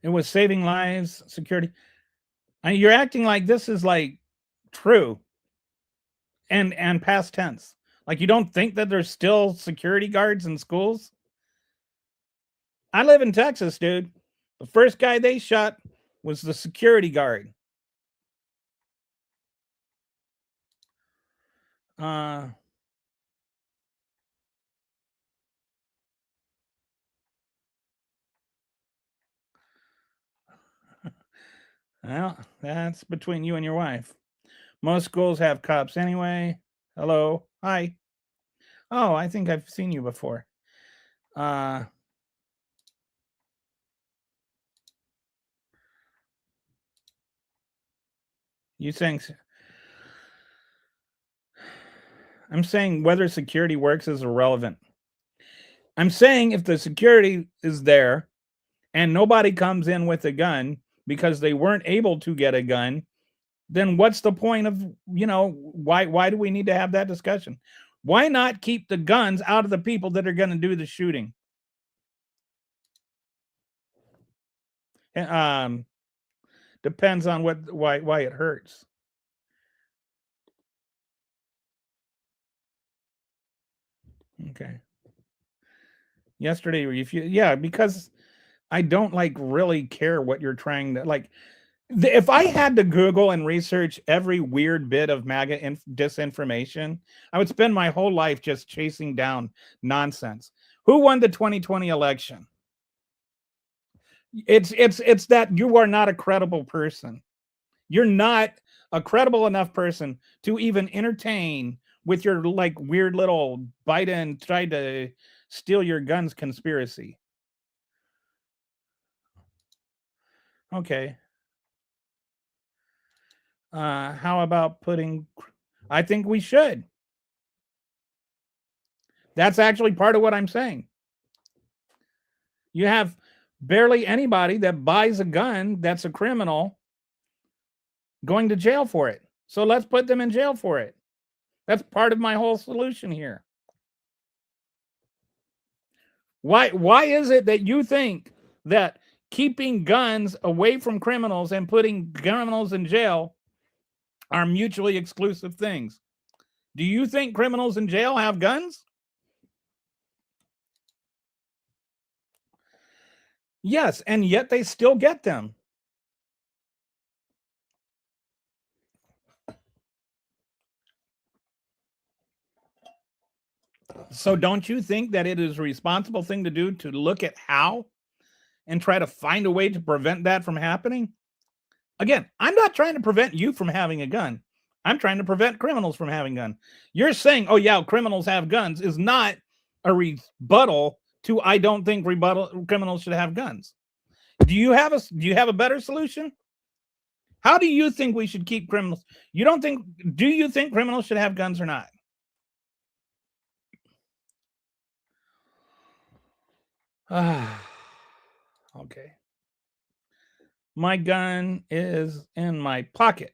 It was saving lives, security. You're acting like this is like true and past tense. Like you don't think that there's still security guards in schools? I live in Texas, dude. The first guy they shot was the security guard. Uh, well, that's between you and your wife. Most schools have cops anyway. Hello. Hi. Oh, I think I've seen you before. Uh, you saying I'm saying whether security works is irrelevant. I'm saying if the security is there and nobody comes in with a gun because they weren't able to get a gun, then what's the point of, why do we need to have that discussion? Why not keep the guns out of the people that are going to do the shooting? Um Depends on why it hurts. Okay. Yesterday, if you, yeah, because I don't like really care what you're trying to like. If I had to Google and research every weird bit of MAGA disinformation, I would spend my whole life just chasing down nonsense. Who won the 2020 election? It's that you are not a credible person. You're not a credible enough person to even entertain with your like weird little Biden tried to steal your guns conspiracy. Okay. How about putting I think we should. That's actually part of what I'm saying. You have barely anybody that buys a gun that's a criminal going to jail for it. So let's put them in jail for it. That's part of my whole solution here. Why is it that you think that keeping guns away from criminals and putting criminals in jail are mutually exclusive things? Do you think criminals in jail have guns? Yes, and yet they still get them. So don't you think that it is a responsible thing to do to look at how and try to find a way to prevent that from happening? Again, I'm not trying to prevent you from having a gun. I'm trying to prevent criminals from having gun. You're saying, "Oh yeah, criminals have guns," is not a rebuttal to I don't think criminals should have guns. Do you have a better solution? How do you think we should keep criminals? You don't think Do you think criminals should have guns or not? Okay. My gun is in my pocket.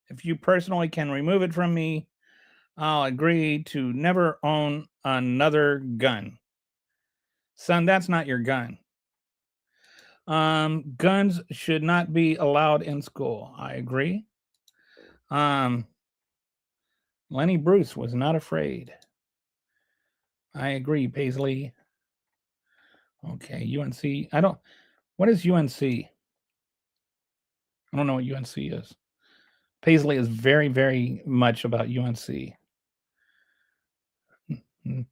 If you personally can remove it from me, I'll agree to never own another gun. Son, that's not your gun. Guns should not be allowed in school. I agree. Lenny Bruce was not afraid. I agree, Paisley. Okay, UNC. What is UNC? I don't know what UNC is. Paisley is very, very much about UNC. You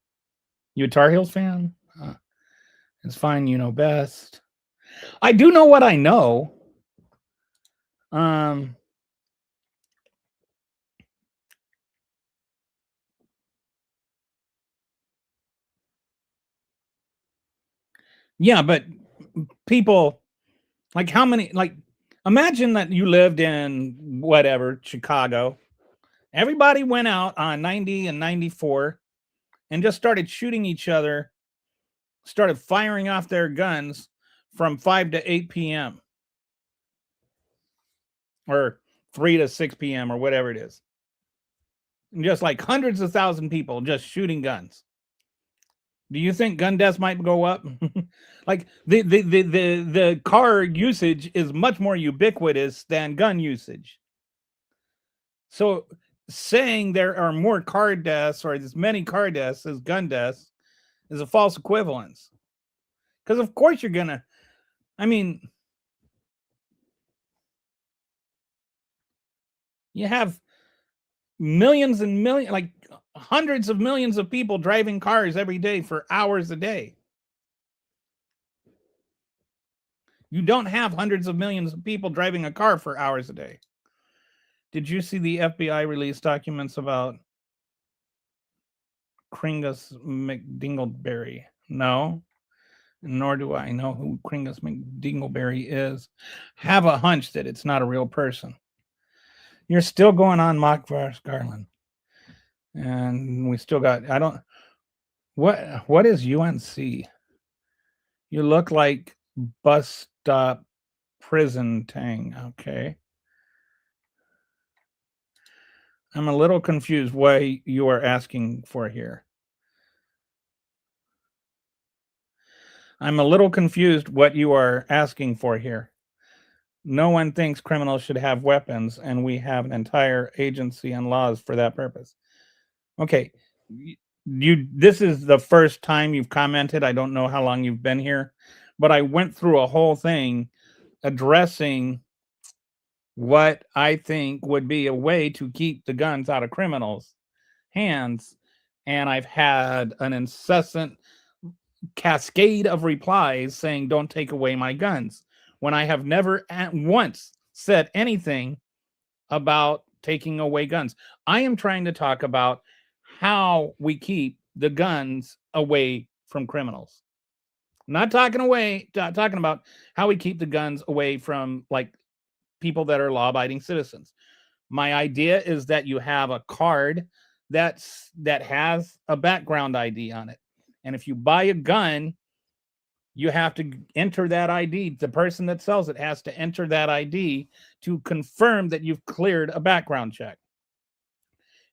a Tar Heels fan? It's fine. You know best. I do know what I know. Yeah, but people like how many like imagine that you lived in whatever Chicago. Everybody went out on 90 and 94 and just started shooting each other, started firing off their guns from 5 to 8 p.m. or 3 to 6 p.m. or whatever it is. And just like hundreds of thousand people just shooting guns. Do you think gun deaths might go up? Like the car usage is much more ubiquitous than gun usage. So saying there are more car deaths or as many car deaths as gun deaths is a false equivalence. Because of course you're gonna. I mean, you have millions and millions, like hundreds of millions of people driving cars every day for hours a day. You don't have hundreds of millions of people driving a car for hours a day. Did you see the FBI release documents about Kringus McDingleberry? No, nor do I know who Kringus McDingleberry is. Have a hunch that it's not a real person. You're still going on Mock vs. Garland. And we still got, I don't, what is UNC? You look like bus stop prison tang. Okay. I'm a little confused why you are asking for here. I'm a little confused what you are asking for here. No one thinks criminals should have weapons, and we have an entire agency and laws for that purpose. Okay. This is the first time you've commented. I don't know how long you've been here, but I went through a whole thing addressing what I think would be a way to keep the guns out of criminals' hands. And I've had an incessant cascade of replies saying, don't take away my guns, when I have never once said anything about taking away guns. I am trying to talk about how we keep the guns away from criminals. Not talking about how we keep the guns away from like people that are law-abiding citizens. My idea is that you have a card that has a background ID on it. And if you buy a gun, you have to enter that ID. The person that sells it has to enter that ID to confirm that you've cleared a background check.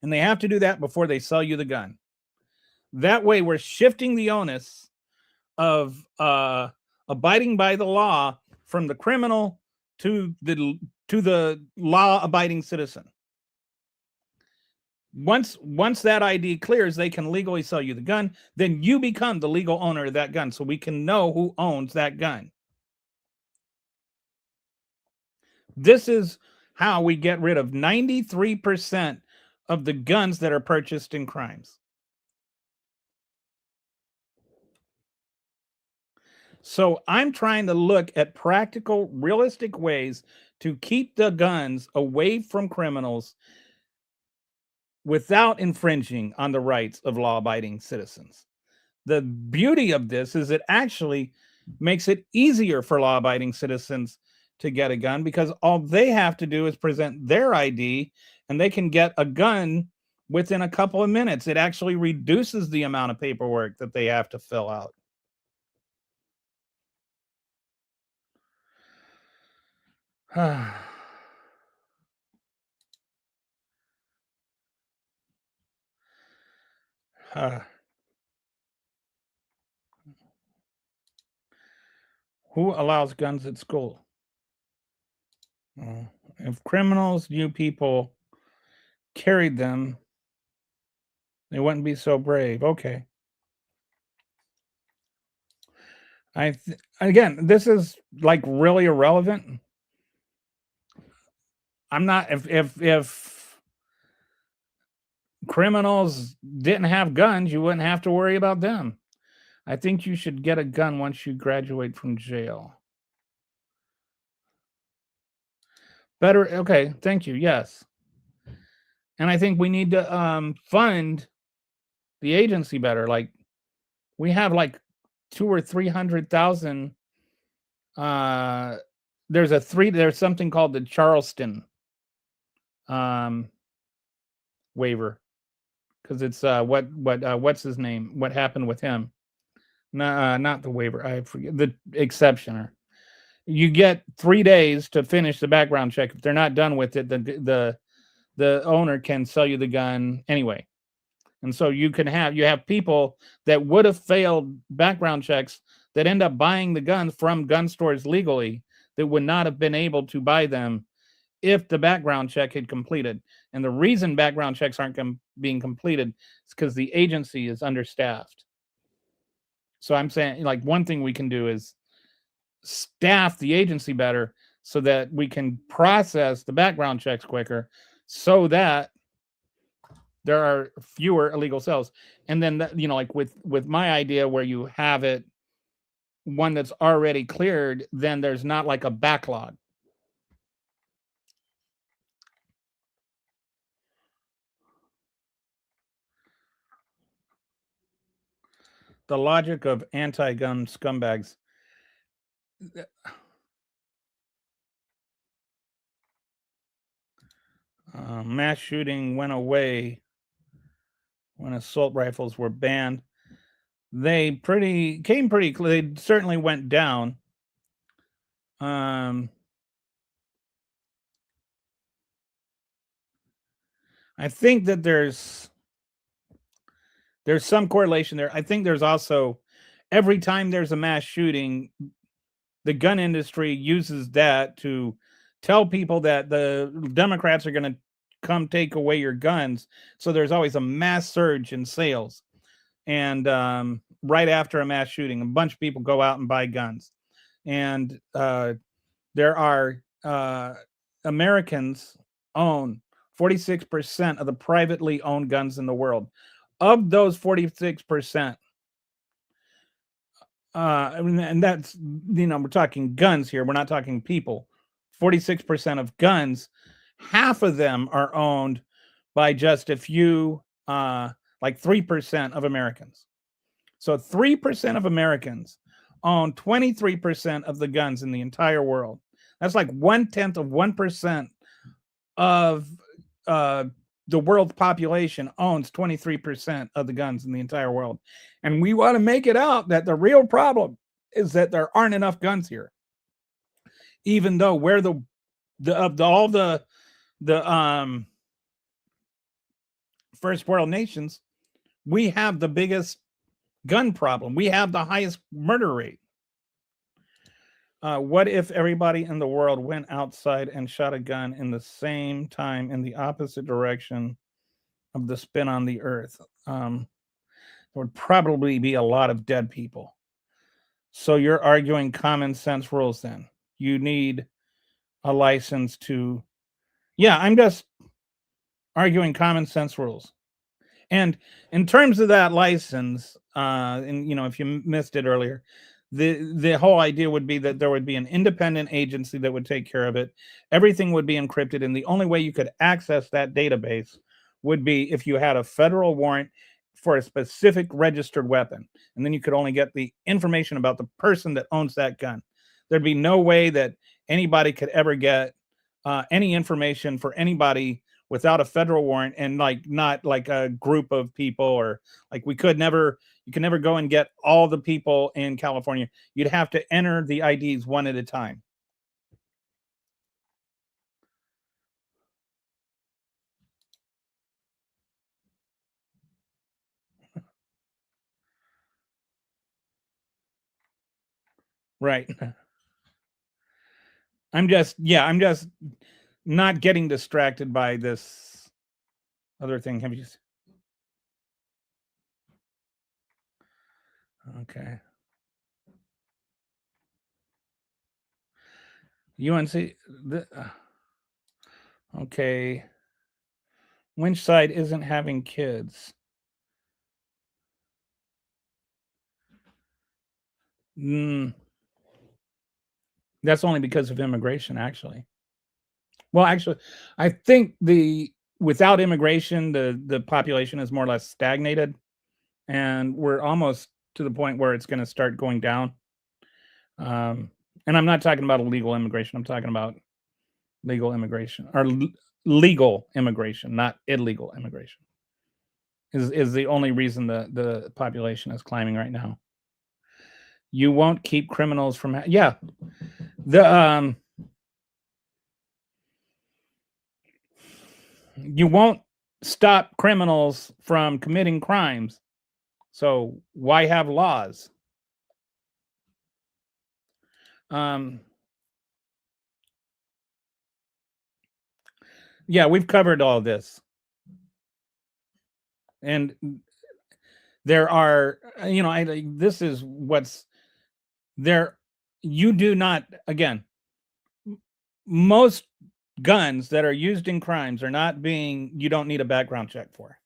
And they have to do that before they sell you the gun. That way, we're shifting the onus of abiding by the law from the criminal to the law-abiding citizen. Once that ID clears, they can legally sell you the gun. Then you become the legal owner of that gun, so we can know who owns that gun. This is how we get rid of 93% of the guns that are purchased in crimes. So I'm trying to look at practical, realistic ways to keep the guns away from criminals without infringing on the rights of law-abiding citizens. The beauty of this is it actually makes it easier for law-abiding citizens to get a gun, because all they have to do is present their ID and they can get a gun within a couple of minutes. It actually reduces the amount of paperwork that they have to fill out. Who allows guns at school? If criminals, you people, carried them, they wouldn't be so brave. Okay. Again, this is like really irrelevant. I'm not, if criminals didn't have guns, you wouldn't have to worry about them. I think you should get a gun once you graduate from jail. Better. Okay. Thank you. Yes. And I think we need to fund the agency better. Like, we have like 200,000 or 300,000. There's something called the Charleston waiver, because it's what's his name? What happened with him? Not the waiver. I forget the exceptioner. You get 3 days to finish the background check. If they're not done with it, the owner can sell you the gun anyway. And so you have people that would have failed background checks that end up buying the guns from gun stores legally that would not have been able to buy them if the background check had completed. And the reason background checks aren't being completed is because the agency is understaffed. So I'm saying, like, one thing we can do is staff the agency better so that we can process the background checks quicker, so that there are fewer illegal sales. And then that, like with my idea where you have it one that's already cleared, then there's not like a backlog. The logic of anti-gun scumbags. Mass shooting went away when assault rifles were banned. They certainly went down. I think that there's some correlation there. I think there's also, every time there's a mass shooting, the gun industry uses that to tell people that the Democrats are going to come take away your guns. So there's always a mass surge in sales. And right after a mass shooting, a bunch of people go out and buy guns. And there are Americans own 46% of the privately owned guns in the world. Of those 46%, and that's, we're talking guns here. We're not talking people. 46% of guns, half of them are owned by just a few, like 3% of Americans. So 3% of Americans own 23% of the guns in the entire world. That's like 0.1% of the world's population owns 23% of the guns in the entire world. And we want to make it out that the real problem is that there aren't enough guns here. Even though we're all the first world nations, we have the biggest gun problem. We have the highest murder rate. What if everybody in the world went outside and shot a gun in the same time in the opposite direction of the spin on the earth? There would probably be a lot of dead people. So you're arguing common sense rules then. You need a license to... Yeah, I'm just arguing common sense rules. And in terms of that license, and if you missed it earlier, the whole idea would be that there would be an independent agency that would take care of it. Everything would be encrypted, and the only way you could access that database would be if you had a federal warrant for a specific registered weapon, and then you could only get the information about the person that owns that gun. There'd be no way that anybody could ever get any information for anybody without a federal warrant, and not like a group of people, or like you could never go and get all the people in California. You'd have to enter the IDs one at a time. Right. I'm just not getting distracted by this other thing. Have you? Okay. UNC. Okay. Winch side isn't having kids. That's only because of immigration, actually. Well, actually, I think without immigration, the population is more or less stagnated, and we're almost to the point where it's going to start going down. And I'm not talking about illegal immigration. I'm talking about legal immigration, or legal immigration, not illegal immigration. Is the only reason the population is climbing right now. You won't keep criminals from... Yeah. You won't stop criminals from committing crimes. So why have laws? Yeah, we've covered all this. And there are, this is what's there. You do not, again, most guns that are used in crimes are not being, you don't need a background check for.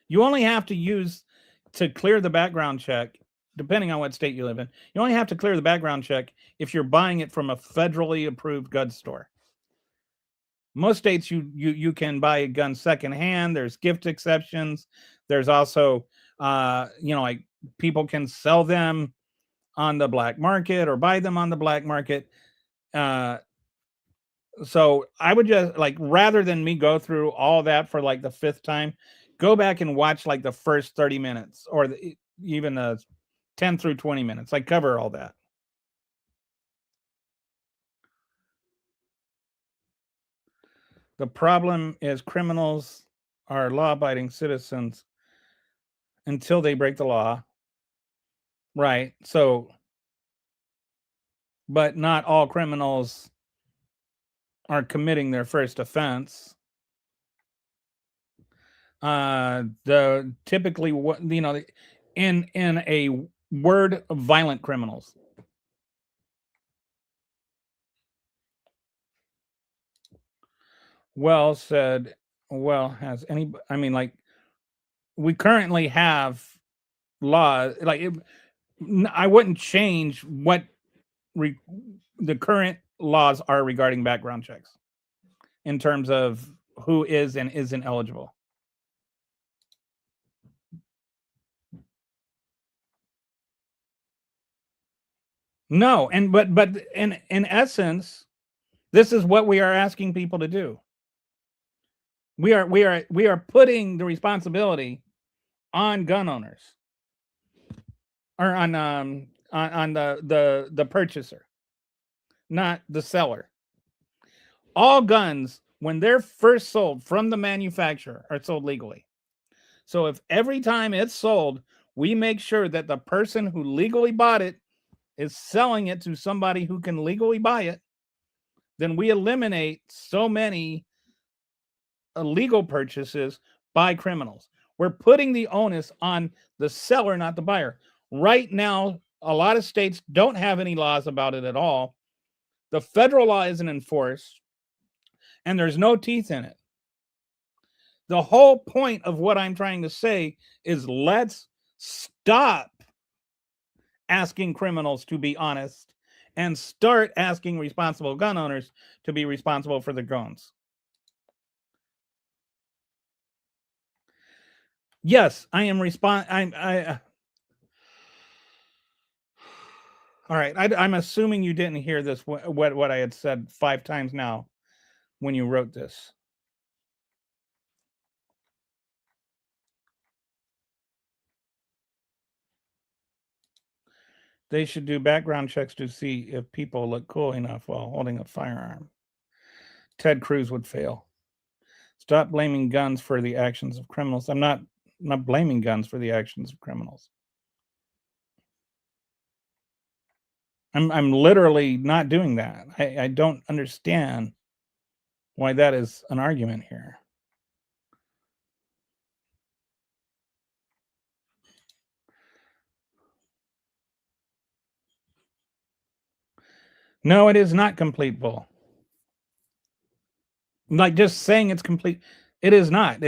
You only have to clear the background check, depending on what state you live in. You only have to clear the background check if you're buying it from a federally approved gun store. Most states you can buy a gun secondhand. There's gift exceptions. There's also like people can sell them on the black market or buy them on the black market. So I would just, like, rather than me go through all that for like the fifth time, go back and watch like the first 30 minutes or even the 10 through 20 minutes. I cover all that. The problem is criminals are law-abiding citizens until they break the law. Right. So, but not all criminals are committing their first offense. The typically what in a word, violent criminals. Well said. Well, has any? I mean, like, we currently have laws. Like, I wouldn't change what the current laws are regarding background checks in terms of who is and isn't eligible. No, and but in essence, this is what we are asking people to do. We are putting the responsibility on gun owners or on the purchaser, not the seller. All guns, when they're first sold from the manufacturer, are sold legally. So if every time it's sold, we make sure that the person who legally bought it is selling it to somebody who can legally buy it, then we eliminate so many illegal purchases by criminals. We're putting the onus on the seller, not the buyer. Right now, a lot of states don't have any laws about it at all. The federal law isn't enforced, and there's no teeth in it. The whole point of what I'm trying to say is let's stop asking criminals to be honest and start asking responsible gun owners to be responsible for their guns. Yes, I am all right. I'm assuming you didn't hear this, what I had said 5 times now when you wrote this. They should do background checks to see if people look cool enough while holding a firearm. Ted Cruz would fail. Stop blaming guns for the actions of criminals. I'm not blaming guns for the actions of criminals. I'm literally not doing that. I don't understand why that is an argument here. No, it is not complete bull. Like just saying it's complete, it is not.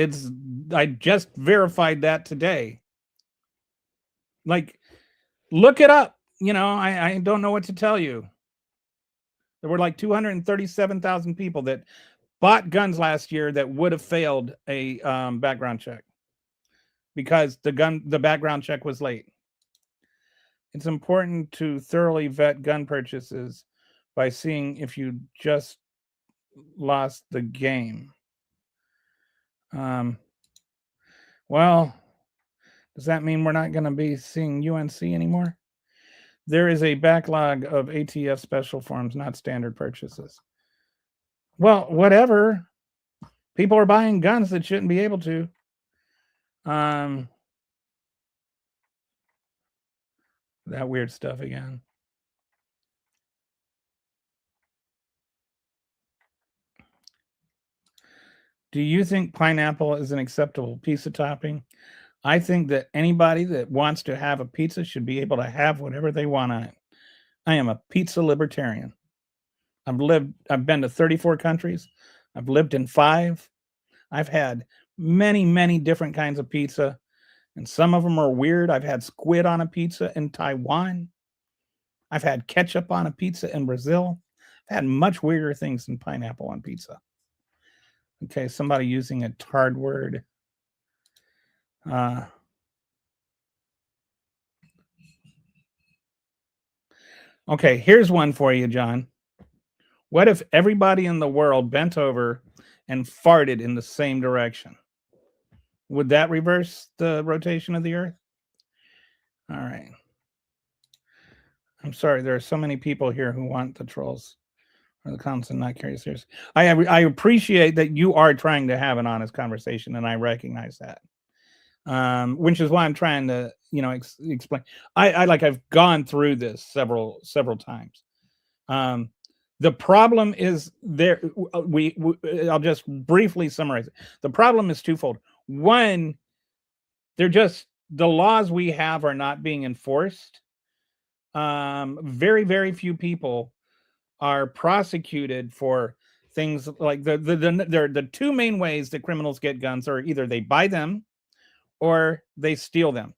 I just verified that today. Like, look it up. I don't know what to tell you. There were like 237,000 people that bought guns last year that would have failed a background check because the background check was late. It's important to thoroughly vet gun purchases by seeing if you just lost the game. Well, does that mean we're not going to be seeing UNC anymore? There is a backlog of ATF special forms, not standard purchases. Well, whatever. People are buying guns that shouldn't be able to. That weird stuff again. Do you think pineapple is an acceptable pizza topping? I think that anybody that wants to have a pizza should be able to have whatever they want on it. I am a pizza libertarian. I've been to 34 countries. I've lived in 5. I've had many, many different kinds of pizza, and some of them are weird. I've had squid on a pizza in Taiwan. I've had ketchup on a pizza in Brazil. I've had much weirder things than pineapple on pizza. Okay, somebody using a tard word. Okay, here's one for you, John. What if everybody in the world bent over and farted in the same direction? Would that reverse the rotation of the Earth? All right. I'm sorry, there are so many people here who want the trolls or the comments and not carry it seriously. I appreciate that you are trying to have an honest conversation, and I recognize that. Which is why I'm trying to, explain. I've gone through this several times. The problem is there. I'll just briefly summarize it. The problem is twofold. One, the laws we have are not being enforced. Very, very few people are prosecuted for things like the two main ways that criminals get guns are either they buy them or they steal them.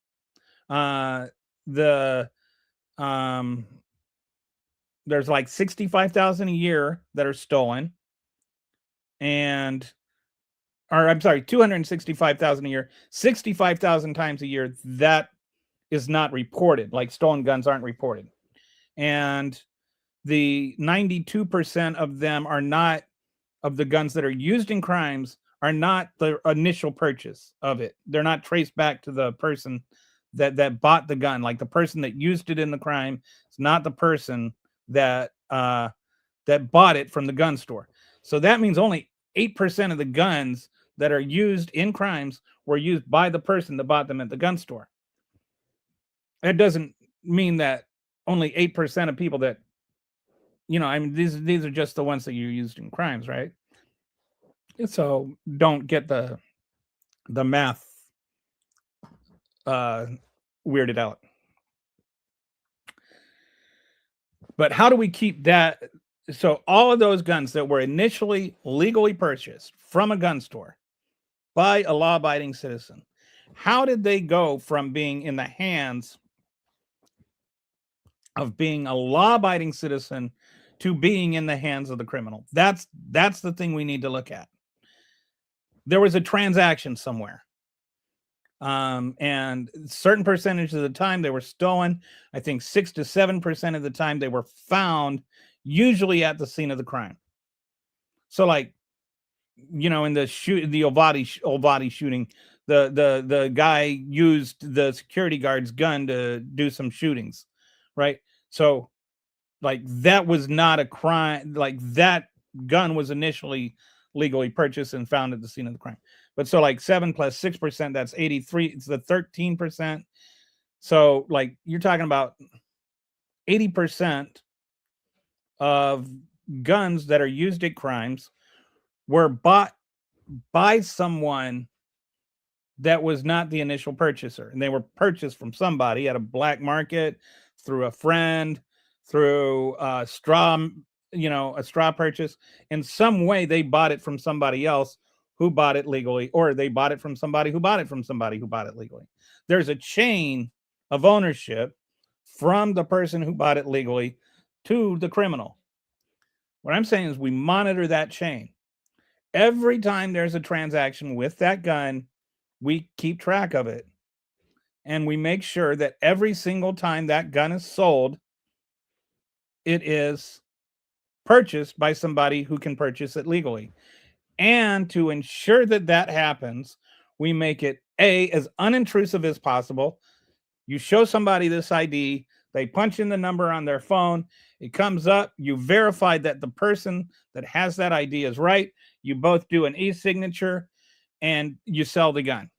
There's like 65,000 a year that are stolen, or I'm sorry, 265,000 a year, 65,000 times a year that is not reported. Like stolen guns aren't reported, and the 92% of them are not, of the guns that are used in crimes, are not the initial purchase of it. They're not traced back to the person that bought the gun. Like the person that used it in the crime is not the person that bought it from the gun store. So that means only 8% of the guns that are used in crimes were used by the person that bought them at the gun store. That doesn't mean that only 8% of people that, these are just the ones that you used in crimes, right? So don't get the math weirded out. But how do we keep that? So all of those guns that were initially legally purchased from a gun store by a law-abiding citizen, how did they go from being in the hands of being a law-abiding citizen to being in the hands of the criminal? That's the thing we need to look at. There was a transaction somewhere. And certain percentage of the time they were stolen. I think 6 to 7% of the time they were found, usually at the scene of the crime. So like, in the Uvalde shooting, the guy used the security guard's gun to do some shootings, right? So like that was not a crime. Like that gun was initially legally purchased and found at the scene of the crime. But so like 7 plus 6%, that's 83. It's the 13%. So like you're talking about 80% of guns that are used at crimes were bought by someone that was not the initial purchaser, and they were purchased from somebody at a black market, through a friend, through a straw purchase. In some way they bought it from somebody else who bought it legally, or they bought it from somebody who bought it from somebody who bought it legally. There's a chain of ownership from the person who bought it legally to the criminal. What I'm saying is we monitor that chain. Every time there's a transaction with that gun, we keep track of it. And we make sure that every single time that gun is sold, it is purchased by somebody who can purchase it legally. And to ensure that that happens, we make it as unintrusive as possible. You show somebody this ID, they punch in the number on their phone, it comes up, you verify that the person that has that ID is right, You both do an e-signature and you sell the gun.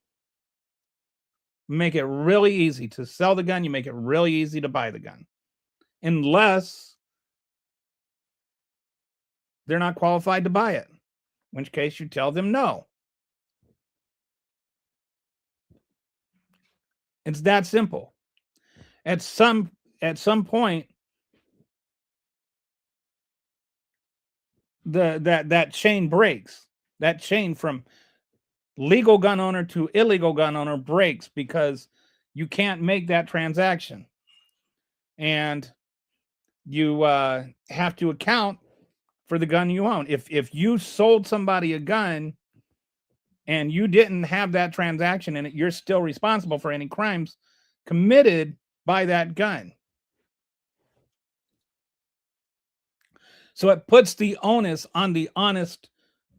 Make it really easy to sell the gun. You make it really easy to buy the gun. Unless they're not qualified to buy it, in which case you tell them no. It's that simple. At some point, that chain breaks. That chain from legal gun owner to illegal gun owner breaks because you can't make that transaction, and you have to account for the gun you own. If you sold somebody a gun and you didn't have that transaction in it, you're still responsible for any crimes committed by that gun. So it puts the onus on the honest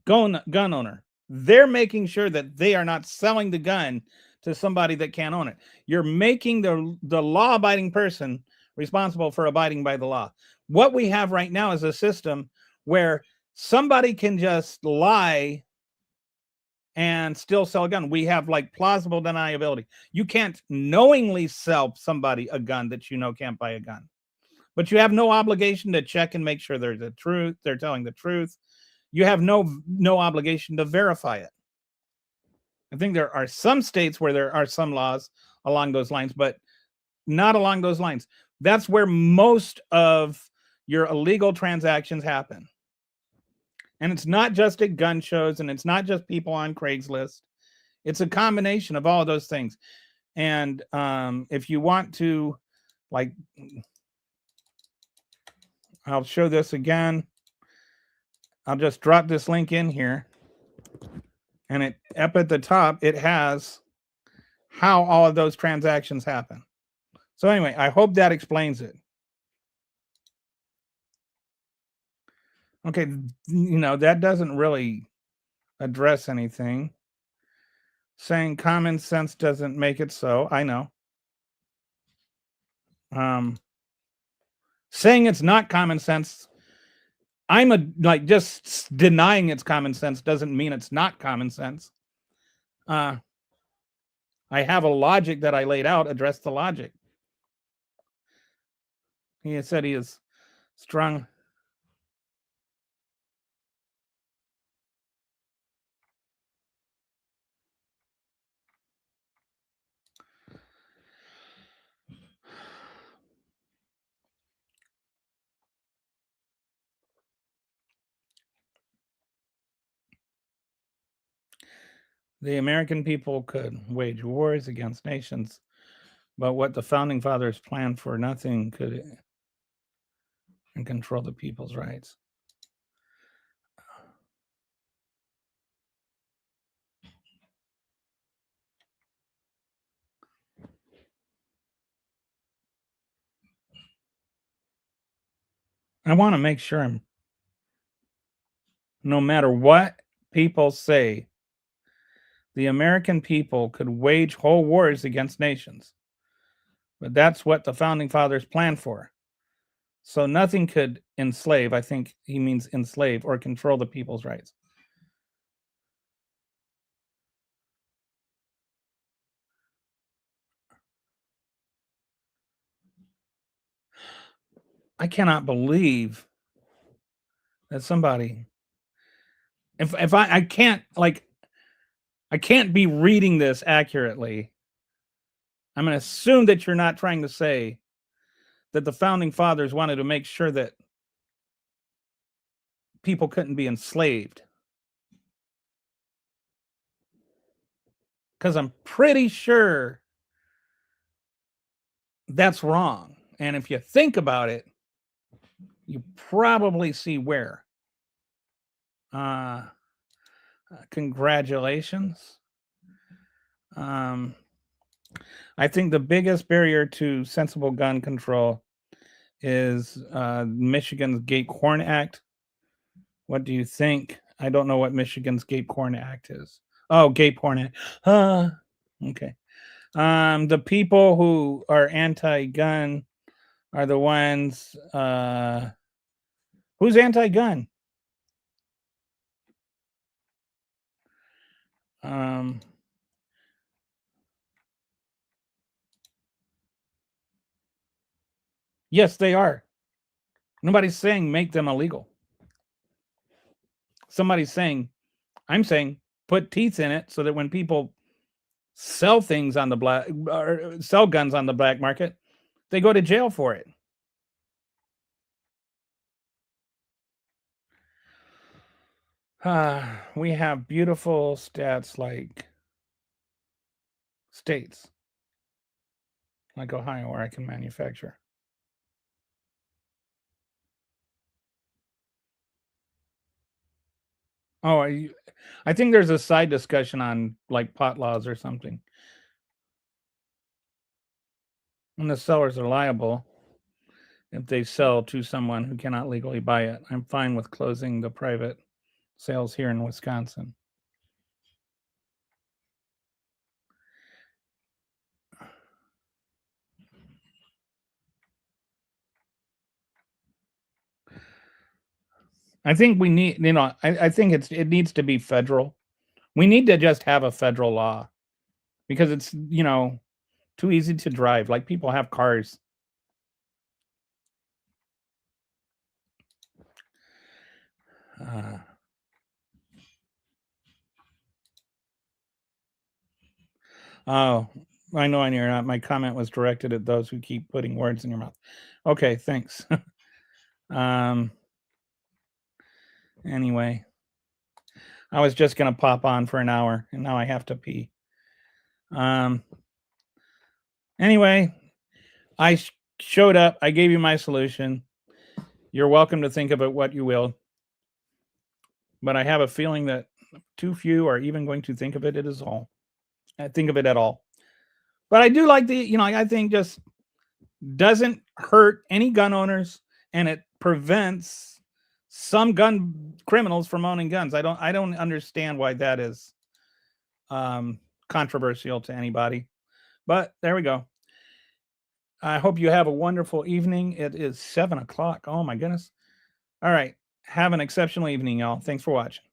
gun owner. They're making sure that they are not selling the gun to somebody that can't own it. You're making the law-abiding person responsible for abiding by the law. What we have right now is a system where somebody can just lie and still sell a gun. We have like plausible deniability. You can't knowingly sell somebody a gun that you know can't buy a gun, but you have no obligation to check and make sure they're telling the truth. You have no obligation to verify it. I think there are some states where there are some laws along those lines, but not along those lines. That's where most of your illegal transactions happen. And it's not just at gun shows, and it's not just people on Craigslist. It's a combination of all of those things. And if you want to, like, I'll show this again. I'll just drop this link in here. And it up at the top, it has how all of those transactions happen. So anyway, I hope that explains it. Okay, that doesn't really address anything. Saying common sense doesn't make it so. I know. Saying it's not common sense, just denying it's common sense doesn't mean it's not common sense. I have a logic that I laid out. Address the logic. He said he is strong. The American people could wage wars against nations, but what the founding fathers planned for, nothing could and control the people's rights. I want to make sure no matter what people say, the American people could wage whole wars against nations. But that's what the founding fathers planned for. So nothing could enslave, I think he means enslave, or control the people's rights. I cannot believe that somebody, if I can't, I can't be reading this accurately. I'm going to assume that you're not trying to say that the founding fathers wanted to make sure that people couldn't be enslaved. Because I'm pretty sure that's wrong. And if you think about it, you probably see where. Congratulations. I think the biggest barrier to sensible gun control is Michigan's Gay Corn Act. What do you think? I don't know what Michigan's Gay Corn Act is. Oh, Gay Porn Act. Okay. The people who are anti-gun are the ones. Who's anti-gun? Yes, they are. Nobody's saying make them illegal. Somebody's saying, I'm saying, put teeth in it so that when people sell things on the black or sell guns on the black market, they go to jail for it. We have beautiful stats like states like Ohio where I can manufacture. Oh, I think there's a side discussion on like pot laws or something. And the sellers are liable if they sell to someone who cannot legally buy it. I'm fine with closing the private sales here in Wisconsin. I think we need, I think it needs to be federal. We need to just have a federal law because it's, too easy to drive. Like people have cars. Oh, I know on your my comment was directed at those who keep putting words in your mouth. Okay, thanks. Anyway, I was just gonna pop on for an hour, and now I have to pee. Anyway, I showed up. I gave you my solution. You're welcome to think of it what you will, but I have a feeling that too few are even going to think of it at all. Think of it at all. But I do like I think just doesn't hurt any gun owners, and it prevents some gun criminals from owning guns. I don't understand why that is controversial to anybody. But there we go. I hope you have a wonderful evening. It is 7 o'clock. Oh my goodness. All right. Have an exceptional evening, y'all. Thanks for watching.